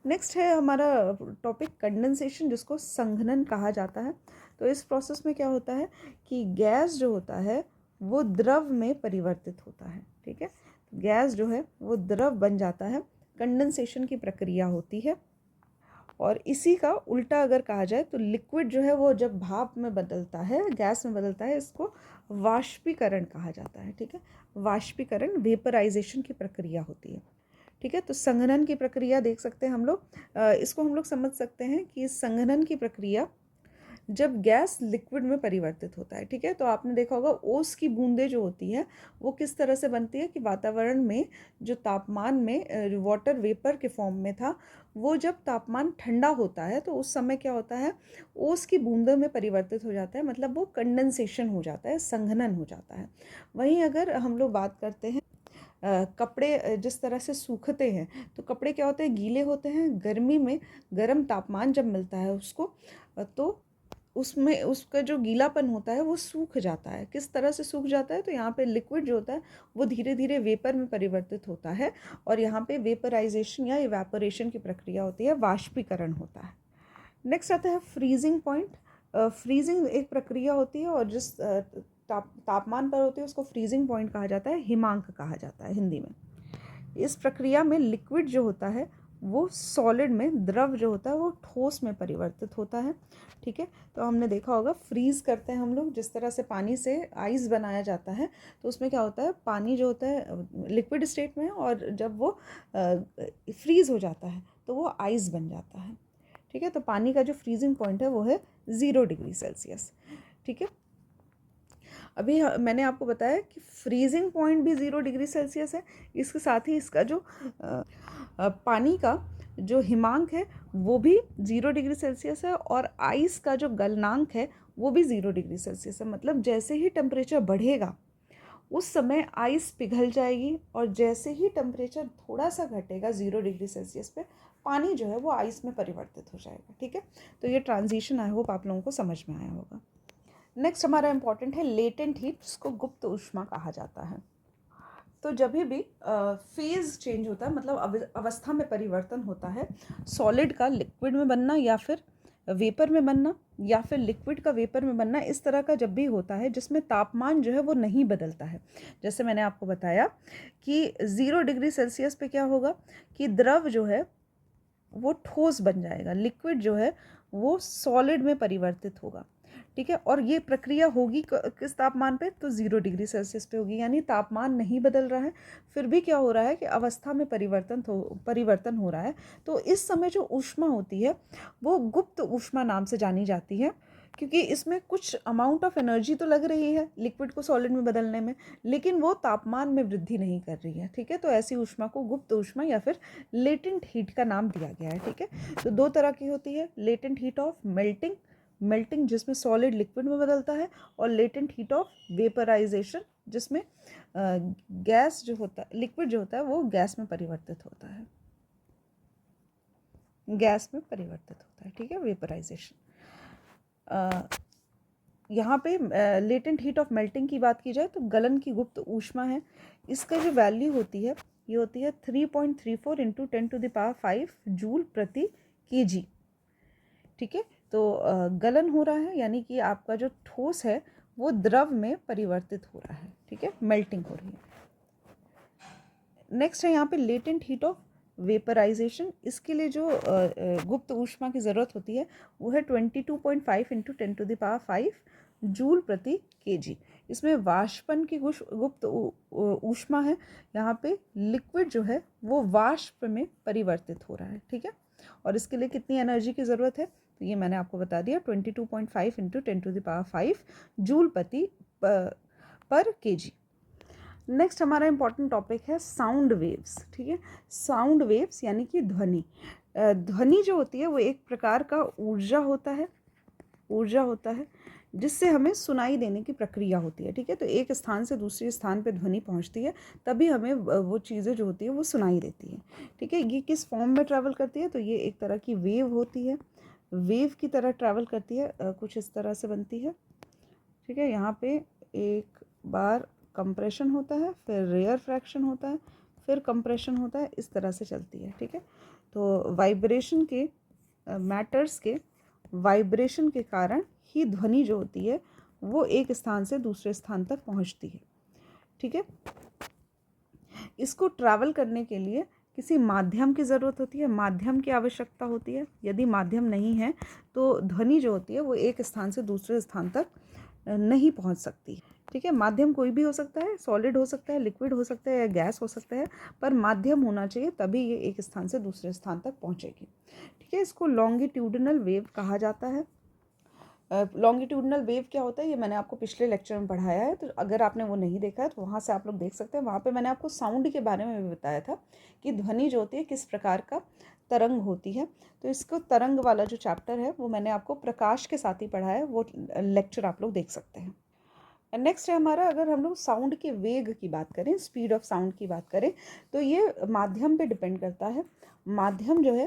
नेक्स्ट है हमारा टॉपिक कंडेंसेशन, जिसको संघनन कहा जाता है। तो इस प्रोसेस में क्या होता है कि गैस जो होता है वो द्रव में परिवर्तित होता है। ठीक है, गैस जो है वो द्रव बन जाता है, कंडेंसेशन की प्रक्रिया होती है। और इसी का उल्टा अगर कहा जाए तो लिक्विड जो है वो जब भाप में बदलता है, गैस में बदलता है, इसको वाष्पीकरण कहा जाता है। ठीक है, वाष्पीकरण, वेपराइजेशन की प्रक्रिया होती है। ठीक है, तो संघनन की प्रक्रिया देख सकते हैं हम लोग। इसको हम लोग समझ सकते हैं कि संघनन की प्रक्रिया जब गैस लिक्विड में परिवर्तित होता है। ठीक है, तो आपने देखा होगा ओस की बूंदें जो होती हैं वो किस तरह से बनती है कि वातावरण में जो तापमान में वाटर वेपर के फॉर्म में था, वो जब तापमान ठंडा होता है तो उस समय क्या होता है, ओस की बूंदों में परिवर्तित हो जाता है, मतलब वो कंडेंसेशन हो जाता है, संघनन हो जाता है। वहीं अगर हम लोग बात करते हैं कपड़े जिस तरह से सूखते हैं, तो कपड़े क्या होते हैं, गीले होते हैं। गर्मी में गर्म तापमान जब मिलता है उसको, तो उसमें उसका जो गीलापन होता है वो सूख जाता है। किस तरह से सूख जाता है, तो यहाँ पे लिक्विड जो होता है वो धीरे धीरे वेपर में परिवर्तित होता है और यहाँ पे वेपराइजेशन या इवेपोरेशन की प्रक्रिया होती है, वाष्पीकरण होता है। नेक्स्ट आता है फ्रीजिंग पॉइंट। फ्रीजिंग एक प्रक्रिया होती है और जिस तापमान पर होती है उसको फ्रीजिंग पॉइंट कहा जाता है, हिमांक कहा जाता है हिंदी में। इस प्रक्रिया में लिक्विड जो होता है वो सॉलिड में, द्रव जो होता है वो ठोस में परिवर्तित होता है। ठीक है, तो हमने देखा होगा फ्रीज करते हैं हम लोग, जिस तरह से पानी से आइस बनाया जाता है, तो उसमें क्या होता है, पानी जो होता है लिक्विड स्टेट में है और जब वो फ्रीज हो जाता है तो वो आइस बन जाता है। ठीक है, तो पानी का जो फ्रीजिंग पॉइंट है वो है 0 डिग्री सेल्सियस। ठीक है, अभी मैंने आपको बताया कि फ्रीजिंग पॉइंट भी 0 डिग्री सेल्सियस है। इसके साथ ही इसका जो पानी का जो हिमांक है वो भी 0 डिग्री सेल्सियस है और आइस का जो गलनांक है वो भी 0 डिग्री सेल्सियस है। मतलब जैसे ही टेम्परेचर बढ़ेगा उस समय आइस पिघल जाएगी और जैसे ही टेम्परेचर थोड़ा सा घटेगा 0 डिग्री सेल्सियस पे, पानी जो है वो आइस में परिवर्तित हो जाएगा। ठीक है, तो ये ट्रांजिशन आई होप आप लोगों को समझ में आया होगा। नेक्स्ट हमारा इंपॉर्टेंट है लेटेंट हीट, जिसको गुप्त ऊष्मा कहा जाता है। तो जब भी फेज चेंज होता है, मतलब अवस्था में परिवर्तन होता है, सॉलिड का लिक्विड में बनना या फिर वेपर में बनना या फिर लिक्विड का वेपर में बनना, इस तरह का जब भी होता है जिसमें तापमान जो है वो नहीं बदलता है। जैसे मैंने आपको बताया कि 0 डिग्री सेल्सियस पे क्या होगा कि द्रव जो है वो ठोस बन जाएगा, लिक्विड जो है वो सॉलिड में परिवर्तित होगा। ठीक है, और ये प्रक्रिया होगी किस तापमान पे, तो 0 डिग्री सेल्सियस पे होगी, यानी तापमान नहीं बदल रहा है, फिर भी क्या हो रहा है कि अवस्था में परिवर्तन हो रहा है। तो इस समय जो ऊष्मा होती है वो गुप्त ऊष्मा नाम से जानी जाती है, क्योंकि इसमें कुछ अमाउंट ऑफ एनर्जी तो लग रही है लिक्विड को सॉलिड में बदलने में, लेकिन वो तापमान में वृद्धि नहीं कर रही है। ठीक है, तो ऐसी ऊष्मा को गुप्त ऊष्मा या फिर लेटेंट हीट का नाम दिया गया है। ठीक है, तो दो तरह की होती है, लेटेंट हीट ऑफ मेल्टिंग जिसमें सॉलिड लिक्विड में बदलता है, और लेटेंट हीट ऑफ वेपराइजेशन जिसमें गैस जो होता है, लिक्विड जो होता है वो गैस में परिवर्तित होता है, ठीक है, वेपराइजेशन। यहाँ पे लेटेंट हीट ऑफ मेल्टिंग की बात की जाए तो गलन की गुप्त ऊष्मा है, इसका जो वैल्यू होती है ये होती है 3.34 इंटू 10⁵ जूल प्रति kg। ठीक है, तो गलन हो रहा है, यानी कि आपका जो ठोस है वो द्रव में परिवर्तित हो रहा है। ठीक है, मेल्टिंग हो रही है। नेक्स्ट है यहाँ पे लेटेंट हीट ऑफ वेपराइजेशन। इसके लिए जो गुप्त ऊष्मा की ज़रूरत होती है वो है 22.5 इंटू 10⁵ जूल प्रति kg। इसमें वाष्पन की गुप्त ऊष्मा है, यहाँ पे लिक्विड जो है वो वाष्प में परिवर्तित हो रहा है। ठीक है, और इसके लिए कितनी एनर्जी की ज़रूरत है, तो ये मैंने आपको बता दिया 22.5 इंटू 10⁵ जूल पर केजी। नेक्स्ट हमारा इम्पॉर्टेंट टॉपिक है साउंड वेव्स। ठीक है, साउंड वेव्स यानी कि ध्वनि। ध्वनि जो होती है वो एक प्रकार का ऊर्जा होता है जिससे हमें सुनाई देने की प्रक्रिया होती है। ठीक है, तो एक स्थान से दूसरे स्थान पे ध्वनि पहुंचती है, तभी हमें वो चीज़ें जो होती है वो सुनाई देती है। ठीक है, ये किस फॉर्म में ट्रैवल करती है, तो ये एक तरह की वेव होती है, वेव की तरह ट्रैवल करती है, कुछ इस तरह से बनती है। ठीक है, यहाँ पे एक बार कंप्रेशन होता है, फिर रेयर फ्रैक्शन होता है, फिर कंप्रेशन होता है, इस तरह से चलती है। ठीक है, तो वाइब्रेशन के मैटर्स के वाइब्रेशन के कारण ही ध्वनि जो होती है वो एक स्थान से दूसरे स्थान तक पहुंचती है। ठीक है, इसको ट्रैवल करने के लिए किसी माध्यम की ज़रूरत होती है, माध्यम की आवश्यकता होती है। यदि माध्यम नहीं है तो ध्वनि जो होती है वो एक स्थान से दूसरे स्थान तक नहीं पहुंच सकती। ठीक है, माध्यम कोई भी हो सकता है, सॉलिड हो सकता है, लिक्विड हो सकता है या गैस हो सकता है, पर माध्यम होना चाहिए, तभी ये एक स्थान से दूसरे स्थान तक पहुंचेगी। ठीक है, इसको लॉन्गिट्यूडिनल वेव कहा जाता है। लॉन्गिट्यूडिनल वेव क्या होता है ये मैंने आपको पिछले लेक्चर में पढ़ाया है, तो अगर आपने वो नहीं देखा है तो वहाँ से आप लोग देख सकते हैं। वहाँ पे मैंने आपको साउंड के बारे में भी बताया था कि ध्वनि जो होती है किस प्रकार का तरंग होती है। तो इसको तरंग वाला जो चैप्टर है वो मैंने आपको प्रकाश के साथ ही पढ़ाया है, वो लेक्चर आप लोग देख सकते हैं। नेक्स्ट है हमारा, अगर हम लोग साउंड के वेग की बात करें, स्पीड ऑफ साउंड की बात करें, तो ये माध्यम पे डिपेंड करता है। माध्यम जो है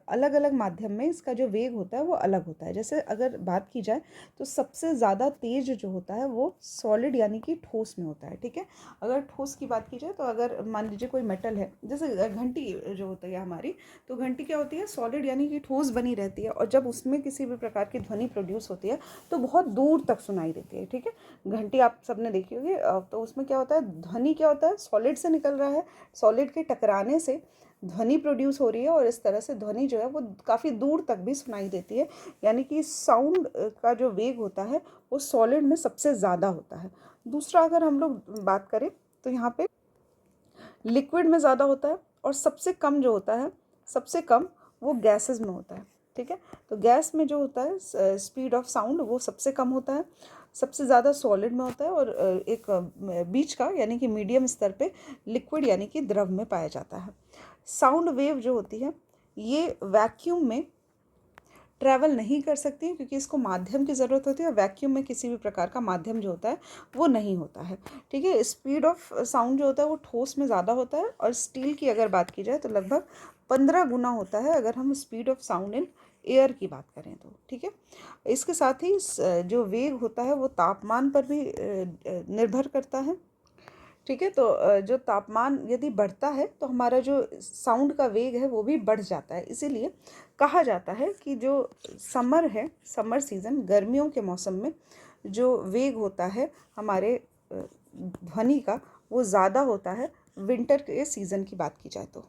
अलग अलग माध्यम में इसका जो वेग होता है वो अलग होता है। जैसे अगर बात की जाए तो सबसे ज़्यादा तेज जो होता है वो सॉलिड यानी कि ठोस में होता है। ठीक है, अगर ठोस की बात की जाए तो अगर मान लीजिए कोई मेटल है, जैसे घंटी जो होती है हमारी, तो घंटी क्या होती है, सॉलिड यानी कि ठोस बनी रहती है, और जब उसमें किसी भी प्रकार की ध्वनि प्रोड्यूस होती है तो बहुत दूर तक सुनाई देती है। ठीक है, घंटी आप सबने देखी होगी, तो उसमें क्या होता है, ध्वनि क्या होता है, सॉलिड से निकल रहा है, सॉलिड के टकराने से ध्वनि प्रोड्यूस हो रही है, और इस तरह से ध्वनि जो है वो काफ़ी दूर तक भी सुनाई देती है। यानी कि साउंड का जो वेग होता है वो सॉलिड में सबसे ज़्यादा होता है। दूसरा अगर हम लोग बात करें तो यहाँ पे लिक्विड में ज़्यादा होता है, और सबसे कम जो होता है, सबसे कम वो गैसेस में होता है। ठीक है, तो गैस में जो होता है स्पीड ऑफ साउंड वो सबसे कम होता है, सबसे ज़्यादा सॉलिड में होता है, और एक बीच का यानी कि मीडियम स्तर पे लिक्विड यानी कि द्रव में पाया जाता है। साउंड वेव जो होती है ये वैक्यूम में ट्रैवल नहीं कर सकती है, क्योंकि इसको माध्यम की ज़रूरत होती है, और वैक्यूम में किसी भी प्रकार का माध्यम जो होता है वो नहीं होता है। ठीक है, स्पीड ऑफ साउंड जो होता है वो ठोस में ज़्यादा होता है, और स्टील की अगर बात की जाए तो लगभग 15 गुना होता है अगर हम speed of sound in air की बात करें तो। ठीक है, इसके साथ ही जो वेग होता है वो तापमान पर भी निर्भर करता है। ठीक है, तो जो तापमान यदि बढ़ता है तो हमारा जो साउंड का वेग है वो भी बढ़ जाता है। इसीलिए कहा जाता है कि जो समर है, समर सीज़न, गर्मियों के मौसम में जो वेग होता है हमारे ध्वनि का वो ज़्यादा होता है विंटर के सीज़न की बात की जाए तो।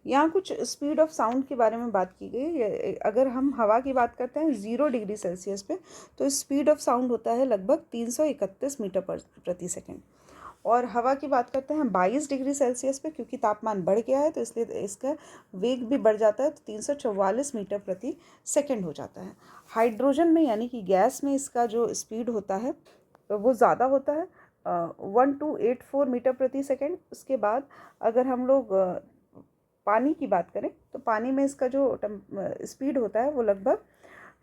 यहाँ कुछ स्पीड ऑफ साउंड के बारे में बात की गई। अगर हम हवा की बात करते हैं 0 डिग्री सेल्सियस पे, तो स्पीड ऑफ साउंड होता है लगभग 331 मीटर प्रति सेकेंड। और हवा की बात करते हैं 22 डिग्री सेल्सियस पे, क्योंकि तापमान बढ़ गया है तो इसलिए इसका वेग भी बढ़ जाता है, तो 344 मीटर प्रति सेकेंड हो जाता है। हाइड्रोजन में यानी कि गैस में इसका जो स्पीड होता है वो ज़्यादा होता है, 1284 मीटर प्रति सेकेंड। उसके बाद अगर हम लोग पानी की बात करें तो पानी में इसका जो स्पीड होता है वो लगभग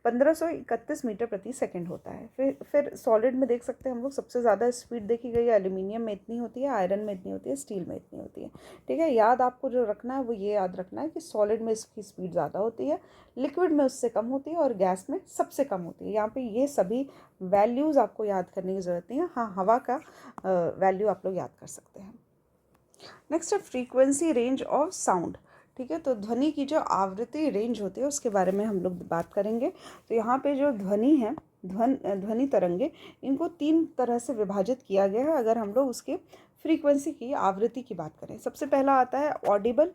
1531 मीटर प्रति सेकंड होता है। फिर सॉलिड में देख सकते हैं हम लोग, सबसे ज़्यादा स्पीड देखी गई है एल्यूमिनियम में इतनी होती है, आयरन में इतनी होती है, स्टील में इतनी होती है। ठीक है, याद आपको जो रखना है वो ये याद रखना है कि सॉलिड में इसकी स्पीड ज़्यादा होती है, लिक्विड में उससे कम होती है, और गैस में सबसे कम होती है। यहाँ पे ये सभी वैल्यूज़ आपको याद करने की ज़रूरत नहीं है। हाँ, हवा का वैल्यू आप लोग याद कर सकते हैं। नेक्स्ट है फ्रीक्वेंसी रेंज ऑफ साउंड। ठीक है, तो ध्वनि की जो आवृत्ति रेंज होती है उसके बारे में हम लोग बात करेंगे। तो यहाँ पे जो ध्वनि है, ध्वनि तरंगे, इनको 3 तरह से विभाजित किया गया है अगर हम लोग उसके फ्रीक्वेंसी की आवृत्ति की बात करें। सबसे पहला आता है ऑडिबल,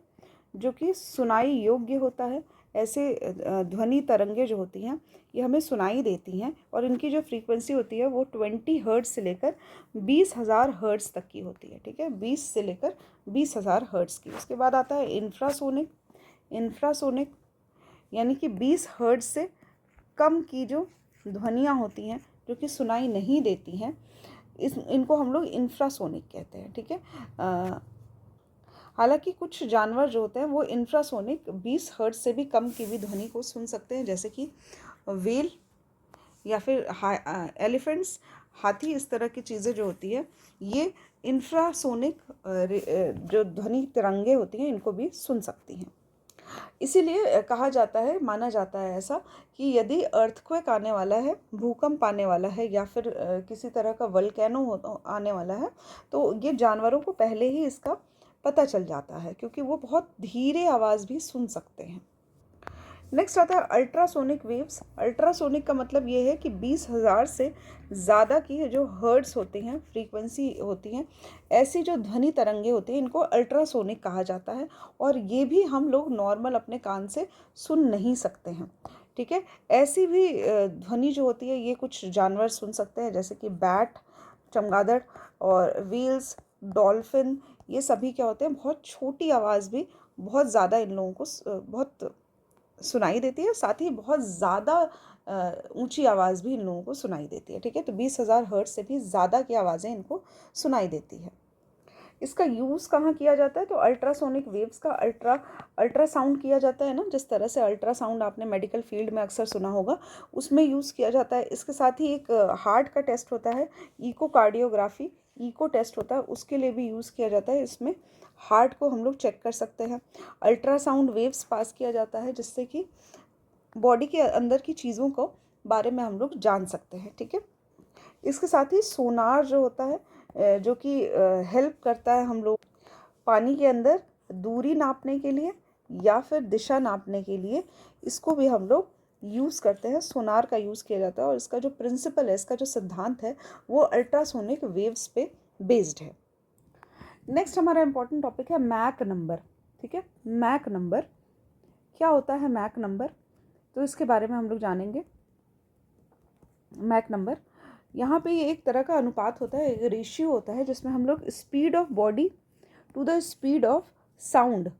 जो कि सुनाई योग्य होता है। ऐसे ध्वनि तरंगे जो होती हैं ये हमें सुनाई देती हैं, और इनकी जो फ्रीक्वेंसी होती है वो 20 हर्ट्ज से लेकर 20,000 हर्ट्ज तक की होती है। ठीक है, 20 से लेकर 20,000 हर्ट्ज की। उसके बाद आता है इंफ्रासोनिक। इंफ्रासोनिक यानी कि 20 हर्ट्ज से कम की जो ध्वनियाँ होती हैं जो कि सुनाई नहीं देती हैं, इनको हम लोग इंफ्रासोनिक कहते हैं। ठीक है, हालांकि कुछ जानवर जो होते हैं वो इंफ्रासोनिक 20 हर्ट्ज से भी कम की भी ध्वनि को सुन सकते हैं, जैसे कि व्हेल या फिर एलिफेंट्स, हाथी, इस तरह की चीज़ें जो होती है ये इंफ्रासोनिक जो ध्वनि तरंगे होती हैं इनको भी सुन सकती हैं। इसीलिए कहा जाता है, माना जाता है ऐसा कि यदि अर्थक्वेक आने वाला है, भूकंप आने वाला है या फिर किसी तरह का वल्केनो आने वाला है, तो ये जानवरों को पहले ही इसका पता चल जाता है क्योंकि वो बहुत धीरे आवाज़ भी सुन सकते हैं। नेक्स्ट आता है अल्ट्रासोनिक वेव्स। अल्ट्रासोनिक का मतलब ये है कि 20,000 से ज़्यादा की जो हर्ट्स होती हैं, फ्रीक्वेंसी होती हैं, ऐसी जो ध्वनि तरंगे होती हैं इनको अल्ट्रासोनिक कहा जाता है, और ये भी हम लोग नॉर्मल अपने कान से सुन नहीं सकते हैं। ठीक है, ऐसी भी ध्वनि जो होती है ये कुछ जानवर सुन सकते हैं, जैसे कि बैट, चमगादड़ और व्हेल्स, डॉल्फिन, ये सभी क्या होते हैं, बहुत छोटी आवाज़ भी बहुत ज़्यादा इन लोगों को बहुत सुनाई देती है, साथ ही बहुत ज़्यादा ऊंची आवाज़ भी इन लोगों को सुनाई देती है। ठीक है, तो 20,000 हर्ट्ज से भी ज़्यादा की आवाज़ें इनको सुनाई देती है। इसका यूज़ कहाँ किया जाता है, तो अल्ट्रासोनिक वेव्स का अल्ट्रासाउंड किया जाता है ना, जिस तरह से अल्ट्रासाउंड आपने मेडिकल फील्ड में अक्सर सुना होगा, उसमें यूज़ किया जाता है। इसके साथ ही एक हार्ट का टेस्ट होता है, इकोकार्डियोग्राफी, इको टेस्ट होता है, उसके लिए भी यूज़ किया जाता है। इसमें हार्ट को हम लोग चेक कर सकते हैं। अल्ट्रासाउंड वेव्स पास किया जाता है जिससे कि बॉडी के अंदर की चीज़ों को बारे में हम लोग जान सकते हैं। ठीक है, इसके साथ ही सोनार जो होता है जो कि हेल्प करता है हम लोग पानी के अंदर दूरी नापने के लिए या फिर दिशा नापने के लिए, इसको भी हम लोग यूज़ करते हैं। सोनार का यूज़ किया जाता है और इसका जो प्रिंसिपल है, इसका जो सिद्धांत है, वो अल्ट्रासोनिक वेव्स पे बेस्ड है। नेक्स्ट हमारा इम्पोर्टेंट टॉपिक है मैक नंबर। ठीक है, मैक नंबर क्या होता है, मैक नंबर, तो इसके बारे में हम लोग जानेंगे। मैक नंबर, यहाँ पे ये एक तरह का अनुपात होता है, एक रेशियो होता है जिसमें हम लोग speed of body to the speed of sound,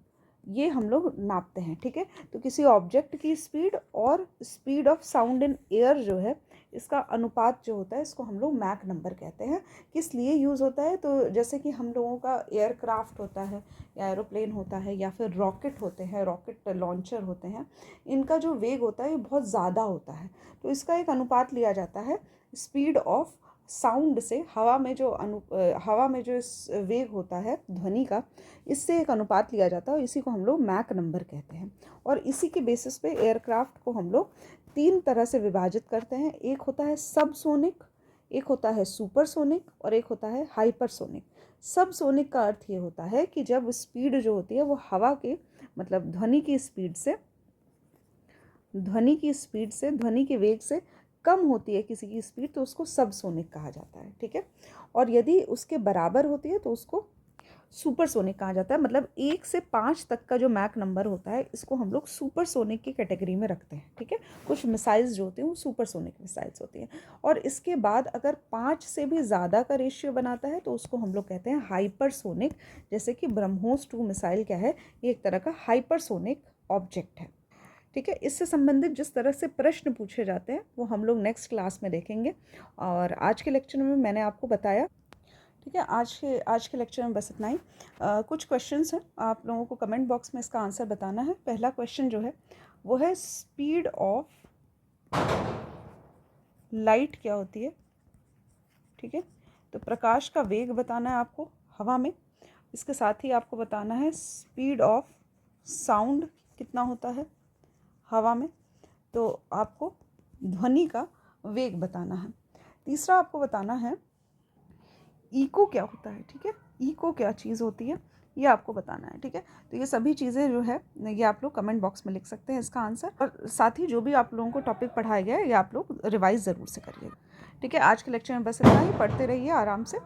ये हम लोग नापते हैं। ठीक है, तो किसी ऑब्जेक्ट की स्पीड और speed of sound in air जो है, इसका अनुपात जो होता है, इसको हम लोग मैक नंबर कहते हैं। किस लिए यूज़ होता है, तो जैसे कि हम लोगों का एयरक्राफ्ट होता है या एरोप्लेन होता है या फिर रॉकेट होते हैं, रॉकेट लॉन्चर होते हैं, इनका जो वेग होता है ये बहुत ज़्यादा होता है, तो इसका एक अनुपात लिया जाता है स्पीड ऑफ साउंड से। हवा में जो इस वेग होता है ध्वनि का, इससे एक अनुपात लिया जाता है और इसी को हम लोग मैक नंबर कहते हैं। और इसी के बेसिस पे एयरक्राफ्ट को हम लोग 3 तरह से विभाजित करते हैं। एक होता है सबसोनिक, एक होता है सुपरसोनिक और एक होता है हाइपरसोनिक। सबसोनिक का अर्थ ये होता है कि जब स्पीड जो होती है वो हवा के मतलब ध्वनि की के वेग से कम होती है किसी की स्पीड, तो उसको सबसोनिक कहा जाता है। ठीक है, और यदि उसके बराबर होती है तो उसको सुपरसोनिक कहा जाता है। मतलब 1 से 5 तक का जो मैक नंबर होता है, इसको हम लोग सुपरसोनिक की कैटेगरी में रखते हैं। ठीक है, कुछ मिसाइल्स जो होती हैं वो सुपरसोनिक मिसाइल्स होती हैं, और इसके बाद अगर 5 से भी ज़्यादा का रेशियो बनाता है तो उसको हम लोग कहते हैं हाइपरसोनिक। जैसे कि ब्रह्मोस 2 मिसाइल क्या है, ये एक तरह का हाइपरसोनिक ऑब्जेक्ट है। ठीक है, इससे संबंधित जिस तरह से प्रश्न पूछे जाते हैं वो हम लोग नेक्स्ट क्लास में देखेंगे, और आज के लेक्चर में मैंने आपको बताया। ठीक है, आज के लेक्चर में बस इतना ही। कुछ क्वेश्चंस हैं, आप लोगों को कमेंट बॉक्स में इसका आंसर बताना है। पहला क्वेश्चन जो है वो है स्पीड ऑफ लाइट क्या होती है। ठीक है, तो प्रकाश का वेग बताना है आपको हवा में। इसके साथ ही आपको बताना है स्पीड ऑफ साउंड कितना होता है हवा में, तो आपको ध्वनि का वेग बताना है। तीसरा आपको बताना है इको क्या होता है। ठीक है, इको क्या चीज़ होती है ये आपको बताना है। ठीक है, तो ये सभी चीज़ें जो है ये आप लोग कमेंट बॉक्स में लिख सकते हैं इसका आंसर, और साथ ही जो भी आप लोगों को टॉपिक पढ़ाया गया है ये आप लोग रिवाइज ज़रूर से करिएगा। ठीक है, आज के लेक्चर में बस इतना ही। पढ़ते रहिए आराम से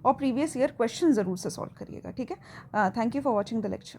और प्रीवियस ईयर क्वेश्चन ज़रूर से सॉल्व करिएगा। ठीक है, thank you for watching the lecture.